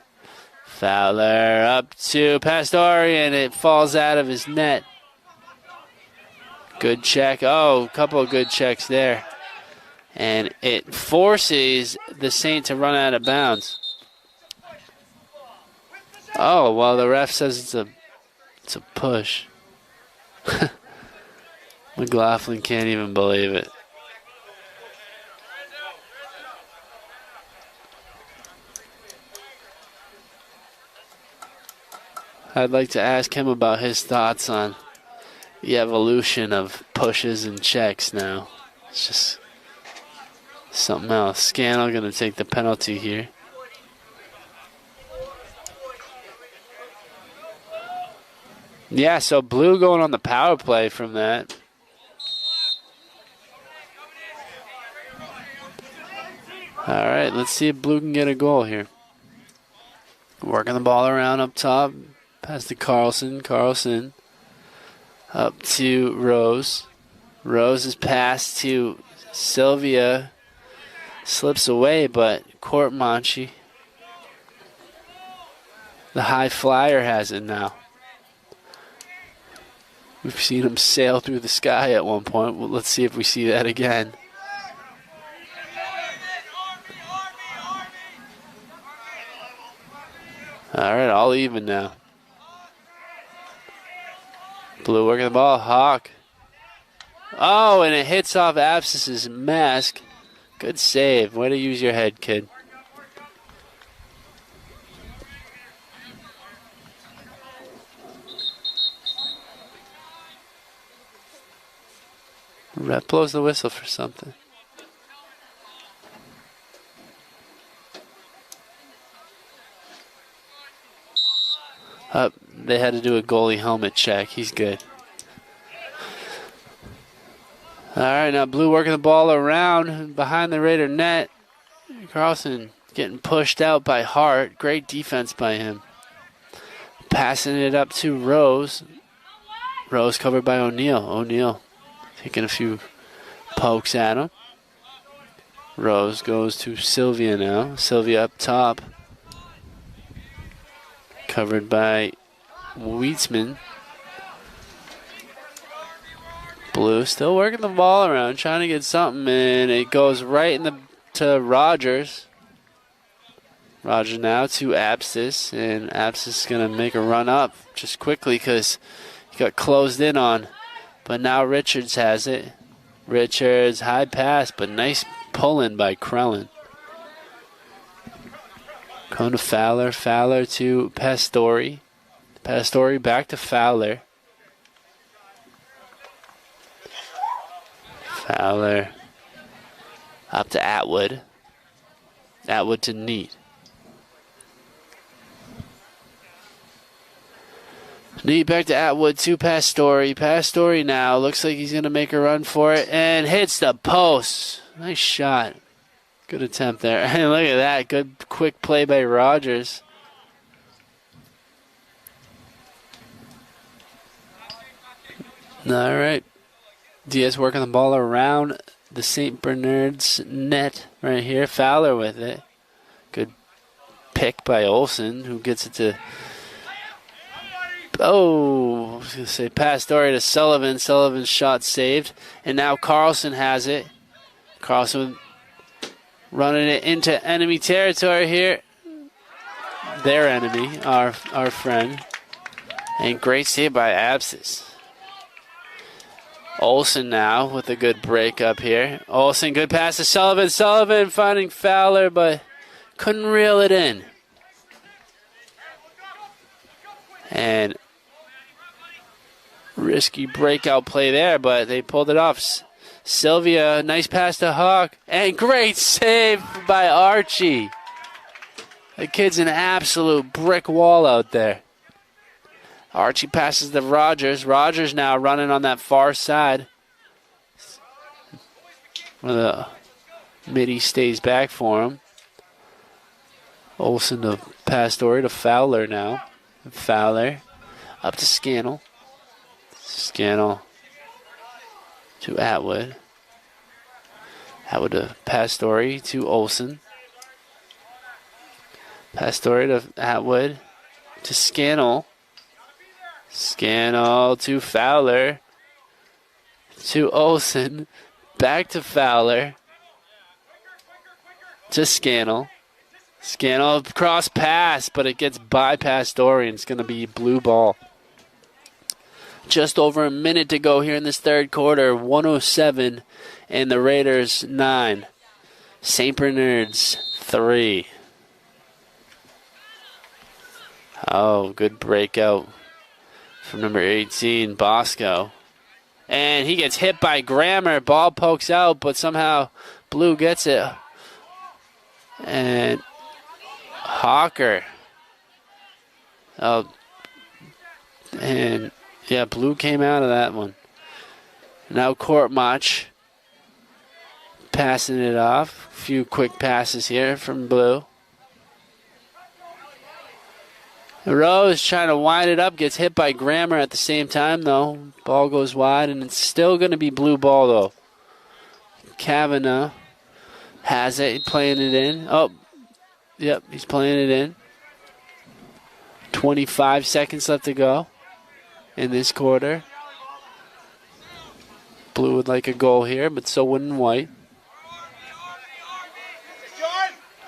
S1: Fowler up to Pastore, and it falls out of his net. Good check. Oh, a couple of good checks there. And it forces the Saint to run out of bounds. Oh, well, the ref says it's a push. McLaughlin can't even believe it. I'd like to ask him about his thoughts on the evolution of pushes and checks now. It's just something else. Scannell going to take the penalty here. Yeah, so Blue going on the power play from that. All right, let's see if Blue can get a goal here. Working the ball around up top. Pass to Carlson. Carlson up to Rose. Rose is passed to Sylvia. Slips away, but Courtmanchi, the high flyer, has it now. We've seen him sail through the sky at one point. Well, let's see if we see that again. All right, all even now. Blue working the ball. Hawk. Oh, and it hits off Abscess's mask. Good save. Way to use your head, kid. Ref blows the whistle for something. They had to do a goalie helmet check. He's good. All right, now Blue working the ball around behind the Raider net. Carlson getting pushed out by Hart. Great defense by him. Passing it up to Rose. Rose covered by O'Neal. O'Neal taking a few pokes at him. Rose goes to Sylvia now. Sylvia up top. Covered by Wheatsman. Blue still working the ball around, trying to get something, and it goes right to Rogers. Rogers now to Abscess, and Abscess is going to make a run up just quickly because he got closed in on. But now Richards has it. Richards, high pass, but nice pull-in by Krellin. Going to Fowler. Fowler to Pastore. Pastore back to Fowler. Fowler up to Atwood. Atwood to Neat. Knee back to Atwood to Pastore. Pastore now looks like he's going to make a run for it and hits the post. Nice shot. Good attempt there. And look at that. Good quick play by Rogers. All right. Diaz working the ball around the St. Bernard's net right here. Fowler with it. Good pick by Olsen, who gets it to... Oh, I was going to say Pastore to Sullivan. Sullivan's shot saved. And now Carlson has it. Carlson running it into enemy territory here. Their enemy, our friend. And great save by Abscess. Olsen now with a good break up here. Olsen, good pass to Sullivan. Sullivan finding Fowler, but couldn't reel it in. And risky breakout play there, but they pulled it off. Sylvia, nice pass to Hawk. And great save by Archie. The kid's an absolute brick wall out there. Archie passes to Rogers. Rogers now running on that far side. The midi stays back for him. Olsen to Pastore to Fowler now. Fowler up to Scannell. Scannell to Atwood. Atwood to Pastore to Olsen. Pastore to Atwood to Scannell. Scannell to Fowler. To Olsen. Back to Fowler. To Scannell. Scannell cross pass, but it gets bypassed Dorian. It's going to be blue ball. Just over a minute to go here in this third quarter. 107 and the Raiders 9. St. Bernard's 3. Oh, good breakout from number 18, Bosco. And he gets hit by Grammer. Ball pokes out, but somehow Blue gets it. And Hawker. Oh, and yeah, Blue came out of that one. Now Courtmach passing it off. A few quick passes here from Blue. Rose trying to wind it up, gets hit by Grammer at the same time, though. Ball goes wide, and it's still going to be blue ball, though. Kavanaugh has it, playing it in. Oh, yep, he's playing it in. 25 seconds left to go in this quarter. Blue would like a goal here, but so wouldn't White.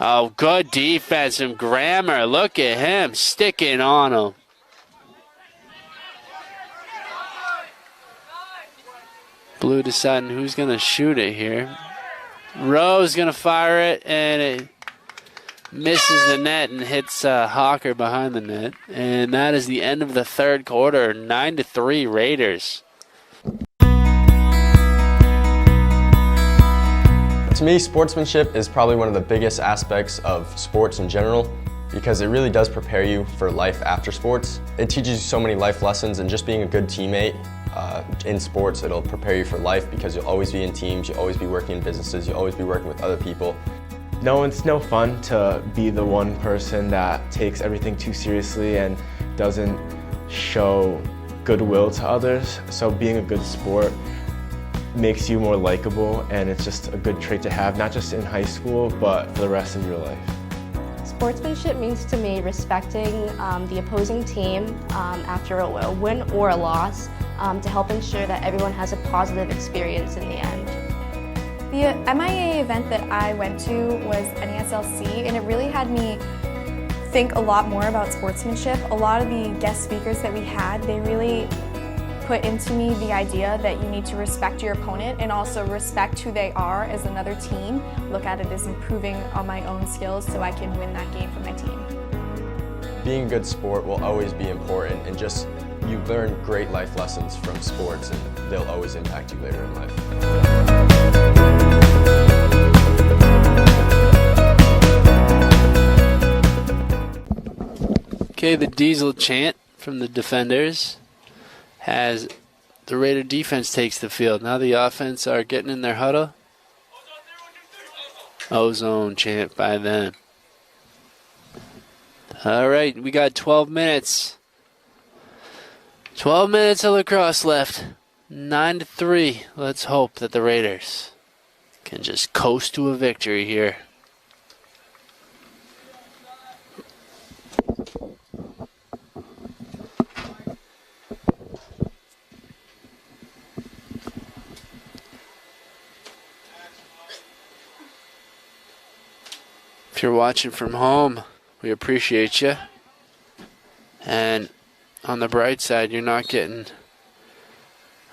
S1: Oh, good defense from Grammer. Look at him sticking on him. Blue deciding who's going to shoot it here. Rose going to fire it, and it misses the net and hits Hawker behind the net. And that is the end of the third quarter. 9-3 Raiders.
S4: To me, sportsmanship is probably one of the biggest aspects of sports in general because it really does prepare you for life after sports. It teaches you so many life lessons, and just being a good teammate in sports, it'll prepare you for life because you'll always be in teams, you'll always be working in businesses, you'll always be working with other people.
S5: No, it's no fun to be the one person that takes everything too seriously and doesn't show goodwill to others. So being a good sport makes you more likable, and it's just a good trait to have, not just in high school, but for the rest of your life.
S6: Sportsmanship means to me respecting the opposing team after a win or a loss to help ensure that everyone has a positive experience in the end.
S7: The MIAA event that I went to was NESLC, and it really had me think a lot more about sportsmanship. A lot of the guest speakers that we had, they really put into me the idea that you need to respect your opponent and also respect who they are as another team. Look at it as improving on my own skills so I can win that game for my team.
S4: Being a good sport will always be important, and just you learn great life lessons from sports, and they'll always impact you later in life.
S1: Okay, the Diesel chant from the defenders as the Raider defense takes the field. Now the offense are getting in their huddle. Ozone chant by them. All right, we got 12 minutes. 12 minutes of lacrosse left. 9-3. Let's hope that the Raiders can just coast to a victory here. If you're watching from home, we appreciate you. And on the bright side, you're not getting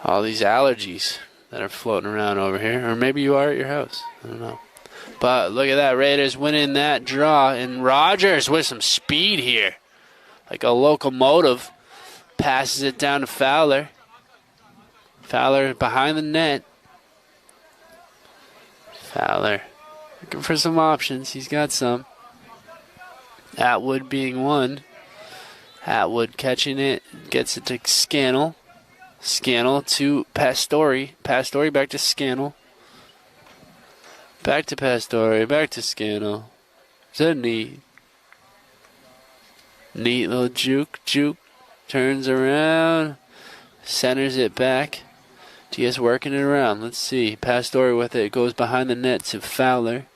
S1: all these allergies that are floating around over here. Or maybe you are at your house. I don't know. But look at that. Raiders winning that draw. And Rogers with some speed here. Like a locomotive. Passes it down to Fowler. Fowler behind the net. Fowler looking for some options. He's got some. Atwood being one. Atwood catching it. Gets it to Scannell. Scannell to Pastore. Pastore back to Scannell. Back to Pastore. Back to Scannell. Is that neat? Neat little juke. Juke. Turns around. Centers it back. Diaz working it around. Let's see. Pastore with it. Goes behind the net to Fowler.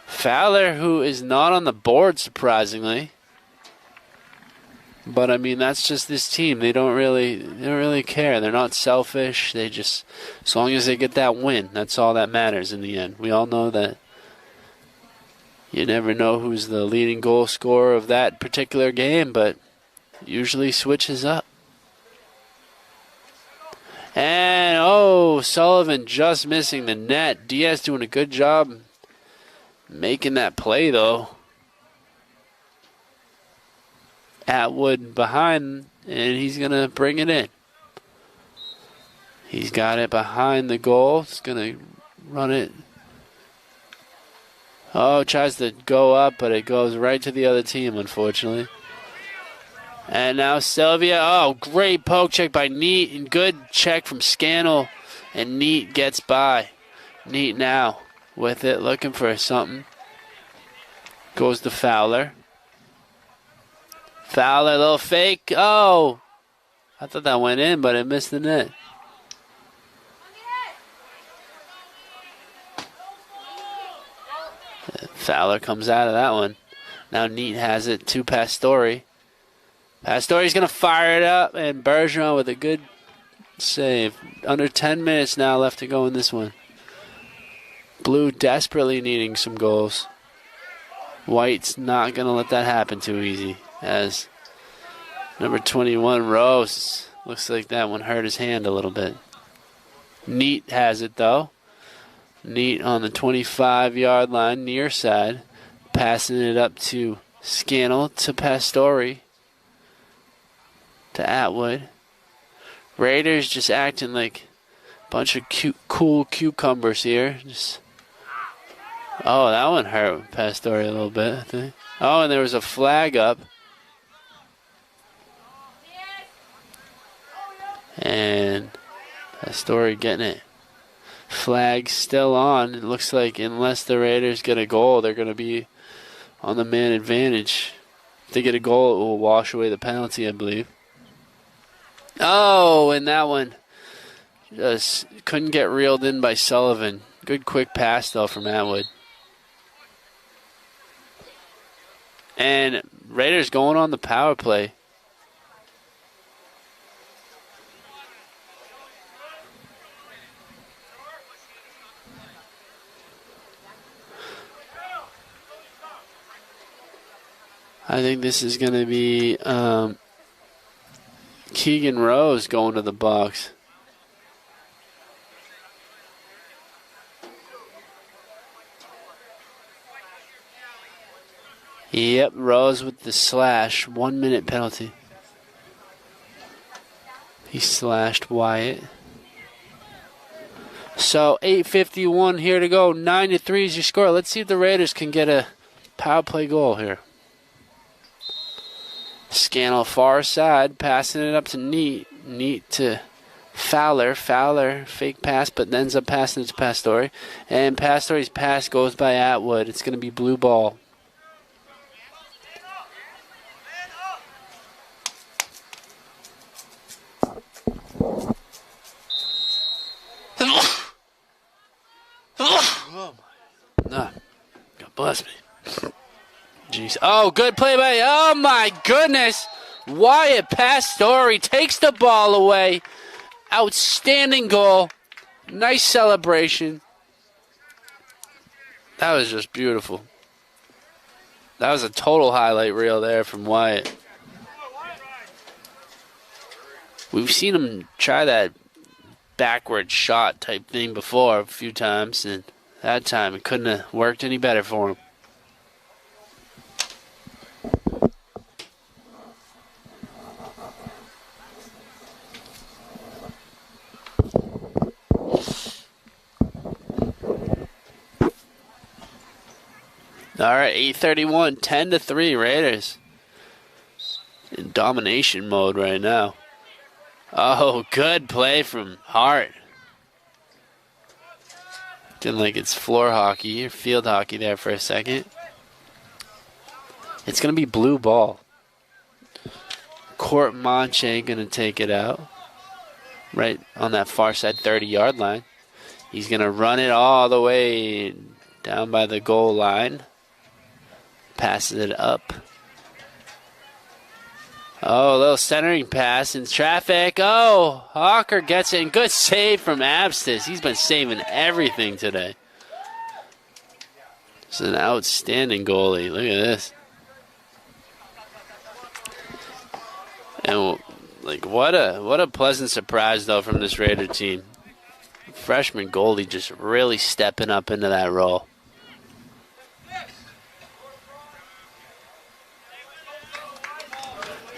S1: Fowler, who is not on the board, surprisingly. But I mean, that's just this team. They don't really care. They're not selfish. They just, as long as they get that win, that's all that matters in the end. We all know that you never know who's the leading goal scorer of that particular game, but usually switches up. And, oh, Sullivan just missing the net. Diaz doing a good job making that play, though. Atwood behind, and he's going to bring it in. He's got it behind the goal. He's going to run it. Oh, tries to go up, but it goes right to the other team, unfortunately. And now Sylvia. Oh, great poke check by Neat, and good check from Scannell. And Neat gets by. Neat now with it, looking for something. Goes to Fowler. Fowler, little fake. Oh, I thought that went in, but it missed the net. Fowler comes out of that one. Now Neat has it to Pastore. Pastore's going to fire it up, and Bergeron with a good save. Under 10 minutes now left to go in this one. Blue desperately needing some goals. White's not going to let that happen too easy, as number 21, Rose, looks like that one hurt his hand a little bit. Neat has it, though. Neat on the 25-yard line, near side. Passing it up to Scannell, to Pastore, to Atwood. Raiders just acting like a bunch of cool cucumbers here. Oh, that one hurt Pastore a little bit, I think. Oh, and there was a flag up. And Pastore getting it. Flag still on. It looks like unless the Raiders get a goal, they're going to be on the man advantage. If they get a goal, it will wash away the penalty, I believe. Oh, and that one just couldn't get reeled in by Sullivan. Good quick pass, though, from Atwood. And Raiders going on the power play. I think this is going to be Keegan Rose going to the box. Yep, Rose with the slash. 1 minute penalty. He slashed Wyatt. So 8:51 here to go. 9-3 is your score. Let's see if the Raiders can get a power play goal here. Scannell far side, passing it up to Neat. Neat to Fowler. Fowler, fake pass, but ends up passing it to Pastore. And Pastore's pass goes by Atwood. It's going to be blue ball. God bless me. Jeez. Oh, good play by. Oh, my goodness. Wyatt Pastore takes the ball away. Outstanding goal. Nice celebration. That was just beautiful. That was a total highlight reel there from Wyatt. We've seen him try that backward shot type thing before a few times, and that time it couldn't have worked any better for him. All right, 8:31, 10-3 Raiders. In domination mode right now. Oh, good play from Hart. Didn't like it's floor hockey or field hockey there for a second. It's going to be blue ball. Court Manche going to take it out. Right on that far side 30-yard line. He's going to run it all the way down by the goal line. Passes it up. Oh, a little centering pass in traffic. Oh, Hawker gets it. And good save from Abstis. He's been saving everything today. It's an outstanding goalie. Look at this. And like what a pleasant surprise though from this Raider team. Freshman goalie just really stepping up into that role.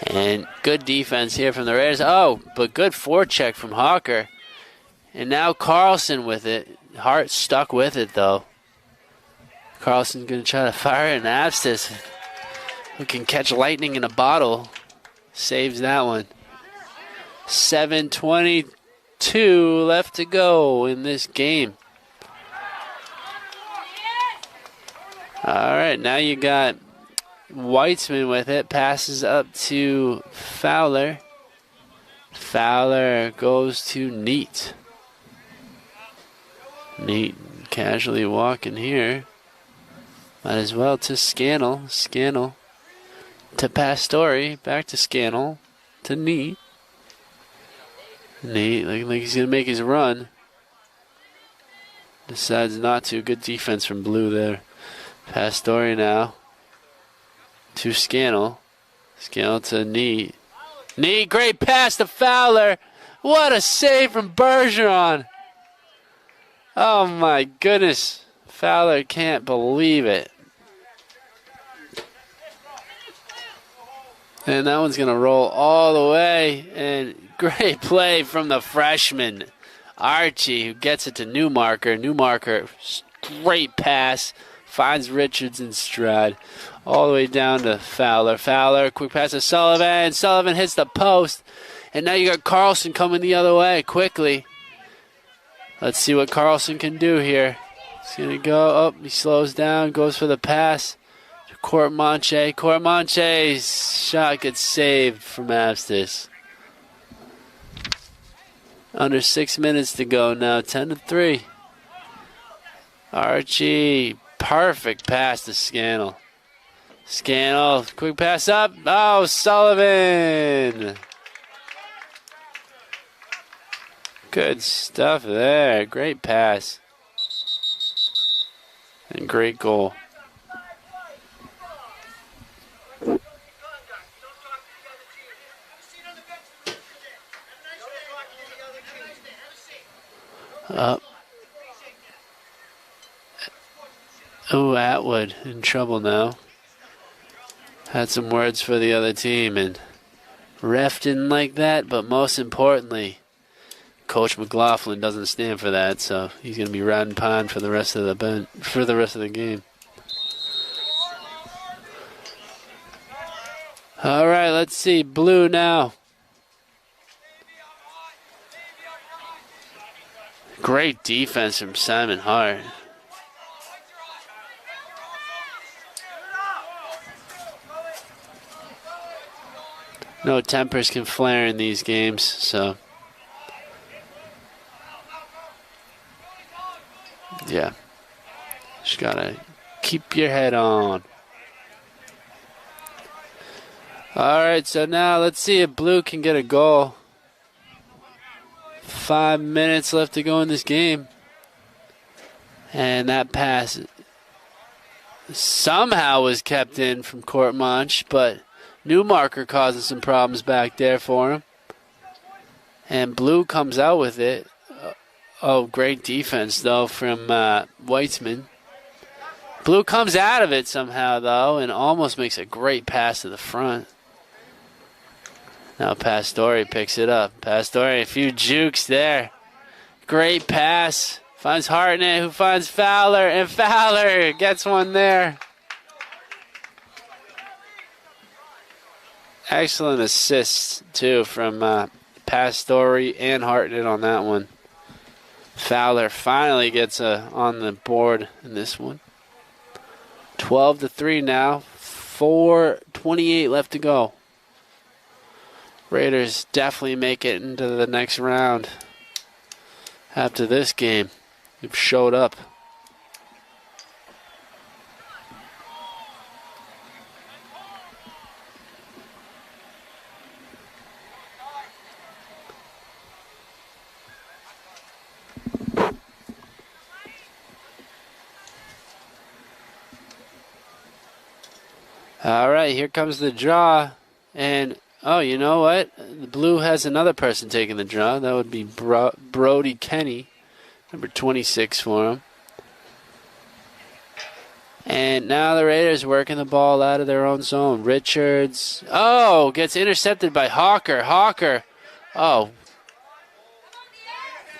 S1: And good defense here from the Raiders. Oh, but good forecheck from Hawker. And now Carlson with it. Hart stuck with it, though. Carlson's going to try to fire it, and Abstis, who can catch lightning in a bottle, saves that one. 7:22 left to go in this game. All right, now you got Weitzman with it, passes up to Fowler. Fowler goes to Neat. Neat casually walking here. Might as well to Scannell. Scannell to Pastore. Back to Scannell. To Neat. Neat looking like he's going to make his run. Decides not to. Good defense from Blue there. Pastore now. To Scannell. Scannell to Neat. Neat, great pass to Fowler. What a save from Bergeron. Oh my goodness. Fowler can't believe it. And that one's going to roll all the way. And great play from the freshman, Archie, who gets it to Newmarker. Newmarker, great pass. Finds Richards in stride. All the way down to Fowler. Fowler, quick pass to Sullivan. Sullivan hits the post. And now you got Carlson coming the other way quickly. Let's see what Carlson can do here. He's going to go up. He slows down. Goes for the pass. Court Manche. Court Manche's shot gets saved from Abstis. Under 6 minutes to go now. 10-3. Archie. Perfect pass to Scannell. Scannell, quick pass up. Oh, Sullivan. Good stuff there. Great pass. And great goal. Up. Oh, Atwood in trouble now. Had some words for the other team, and ref didn't like that, but most importantly, Coach McLaughlin doesn't stand for that, so he's going to be riding pond for the rest of the game. All right, let's see. Blue now. Great defense from Simon Hart. No tempers can flare in these games, so yeah. Just gotta keep your head on. All right, so now let's see if Blue can get a goal. 5 minutes left to go in this game. And that pass somehow was kept in from Courtmanch, but Newmarker causing some problems back there for him. And Blue comes out with it. Oh, great defense, though, from Weitzman. Blue comes out of it somehow, though, and almost makes a great pass to the front. Now Pastore picks it up. Pastore, a few jukes there. Great pass. Finds Hartnett, who finds Fowler, and Fowler gets one there. Excellent assist, too, from Pastore and Hartnett on that one. Fowler finally gets on the board in this one. 12-3 now. 4:28 left to go. Raiders definitely make it into the next round. After this game, they've showed up. All right, here comes the draw. And, oh, you know what? The Blue has another person taking the draw. That would be Brody Kenny, number 26 for him. And now the Raiders working the ball out of their own zone. Richards, oh, gets intercepted by Hawker. Hawker, oh.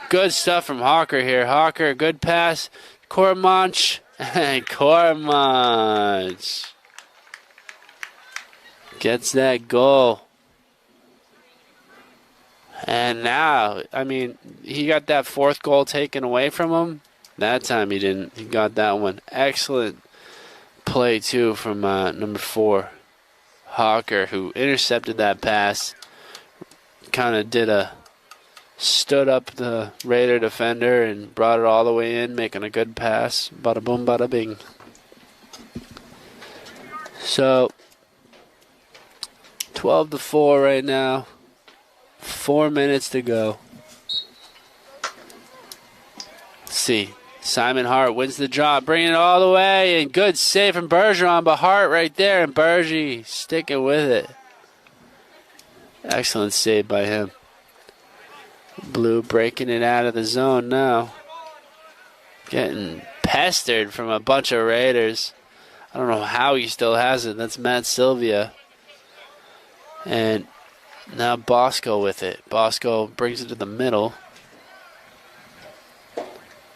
S1: Good stuff from Hawker here. Hawker, good pass. Courtmanch, Courtmanch gets that goal. And now, I mean, he got that fourth goal taken away from him. That time he didn't. He got that one. Excellent play, too, from number 4, Hawker, who intercepted that pass. Kind of stood up the Raider defender and brought it all the way in, making a good pass. Bada boom, bada bing. So 12-4 right now. 4 minutes to go. Let's see. Simon Hart wins the draw, bringing it all the way, and good save from Bergeron, but Hart right there, and Bergie sticking with it. Excellent save by him. Blue breaking it out of the zone now. Getting pestered from a bunch of Raiders. I don't know how he still has it. That's Matt Sylvia. And now Bosco with it. Bosco brings it to the middle.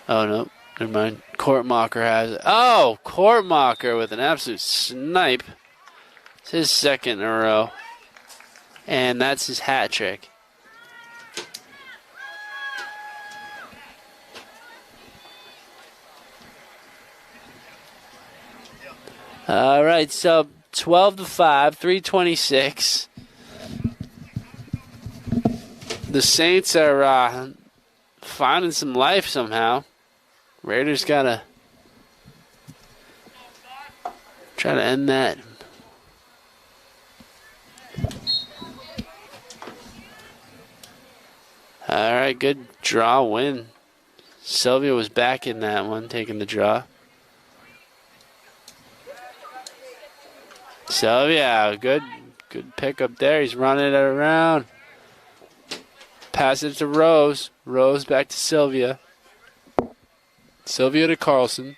S1: Oh, no. Never mind. Courtmacher has it. Oh, Courtmacher with an absolute snipe. It's his second in a row. And that's his hat trick. All right, so 12-5, 3:26. The Saints are finding some life somehow. Raiders got to try to end that. All right, good draw win. Sylvia was back in that one, taking the draw. Sylvia, good pickup there. He's running it around. Pass it to Rose. Rose back to Sylvia. Sylvia to Carlson.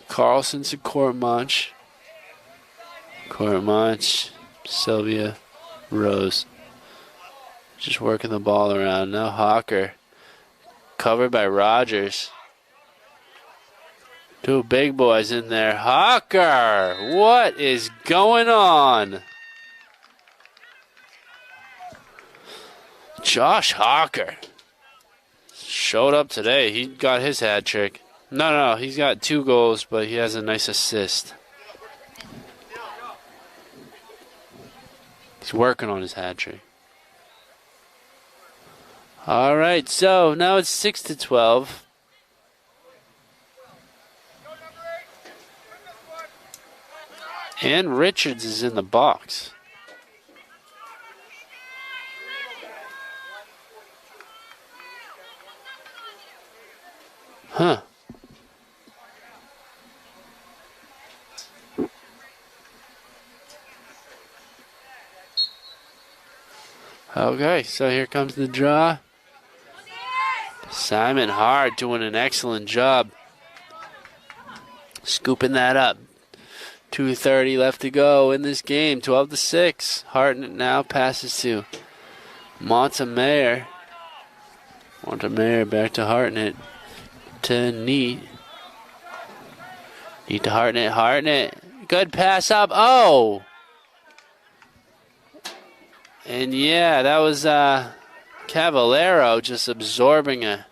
S1: Carlson to Courtmanch. Courtmanch, Sylvia, Rose. Just working the ball around. Now Hawker. Covered by Rogers. 2 big boys in there. Hawker! What is going on? Josh Hawker showed up today. He got his hat trick. No, he's got 2 goals, but he has a nice assist. He's working on his hat trick. All right, so now it's 6-12. And Richards is in the box. Huh. Okay, so here comes the draw. Simon Hart doing an excellent job scooping that up. 2:30 left to go in this game. 12-6. Hart now passes to Montemayor. Montemayor back to Hartnett. To Neat. Neat to Hartnett. Hartnett. Good pass up. Oh! And yeah, that was Cavallero just absorbing a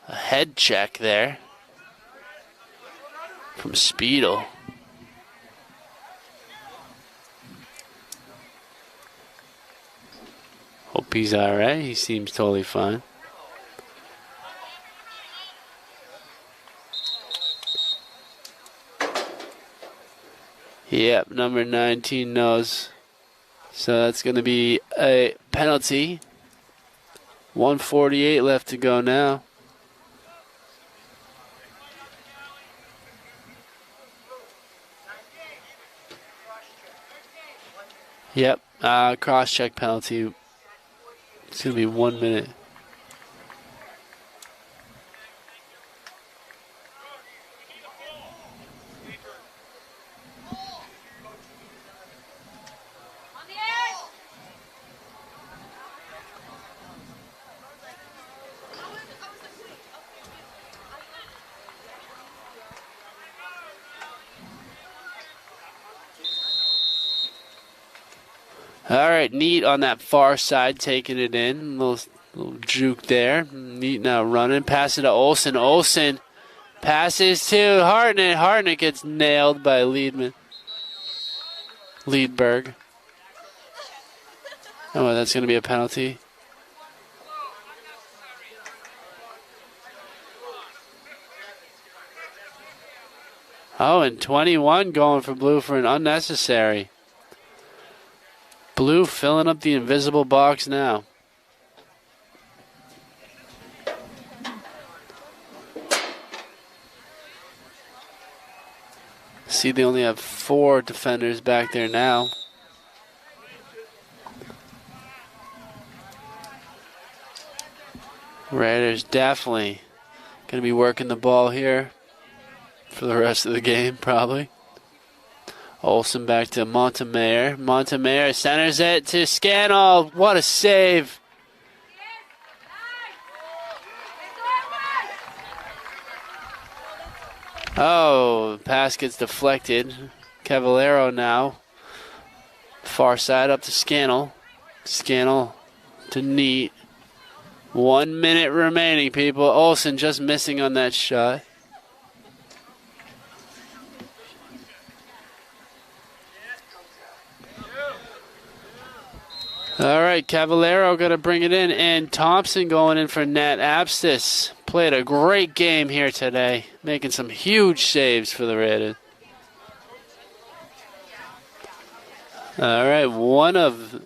S1: head check there from Speedle. Hope he's alright. He seems totally fine. Yep, number 19 knows. So that's going to be a penalty. 1:48 left to go now. Yep, cross-check penalty. It's going to be 1 minute. All right, Neat on that far side, taking it in. Little juke there. Neat now running. Pass it to Olsen. Olsen passes to Hartnett. Hartnett gets nailed by Liedberg. Oh, that's going to be a penalty. Oh, and 21 going for Blue for an unnecessary. Blue filling up the invisible box now. See, they only have 4 defenders back there now. Raiders definitely going to be working the ball here for the rest of the game, probably. Olsen back to Montemayor. Montemayor centers it to Scannell. What a save. Oh, pass gets deflected. Cavallero now. Far side up to Scannell. Scannell to Neat. 1 minute remaining, people. Olsen just missing on that shot. All right, Cavallero going to bring it in, and Thompson going in for Nat Abstis. Played a great game here today, making some huge saves for the Raiders. All right, one of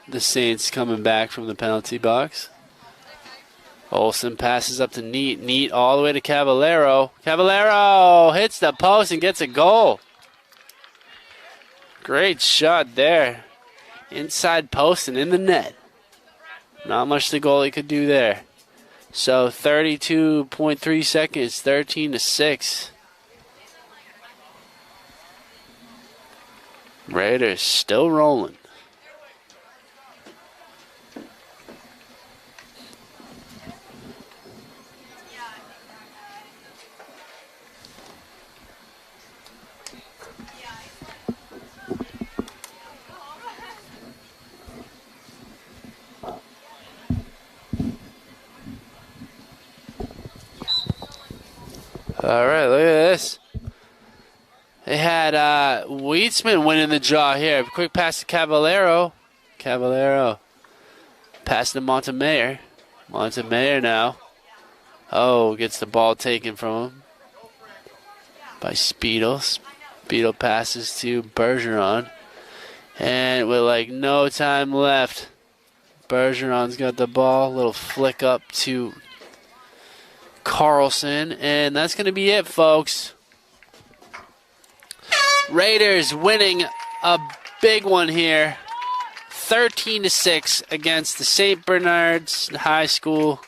S1: the Saints coming back from the penalty box. Olsen passes up to Neat. Neat all the way to Cavallero. Cavallero hits the post and gets a goal. Great shot there. Inside post and in the net. Not much the goalie could do there. So 32.3 seconds, 13-6. Raiders still rolling. All right, look at this. They had Wheatsman winning the draw here. Quick pass to Caballero. Caballero. Pass to Montemayor. Montemayor now. Oh, gets the ball taken from him by Speedle. Speedle passes to Bergeron. And with like no time left, Bergeron's got the ball. Little flick up to Carlson. And that's going to be it, folks. Raiders winning a big one here. 13-6 against the St. Bernard's High School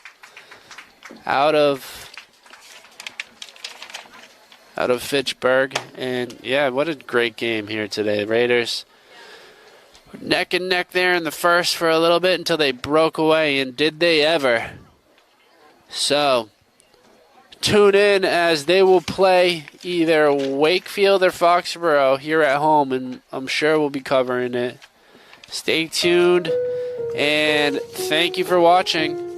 S1: out of Fitchburg. And yeah, what a great game here today. The Raiders were neck and neck there in the first for a little bit until they broke away, and did they ever. So tune in as they will play either Wakefield or Foxborough here at home, and I'm sure we'll be covering it. Stay tuned, and thank you for watching.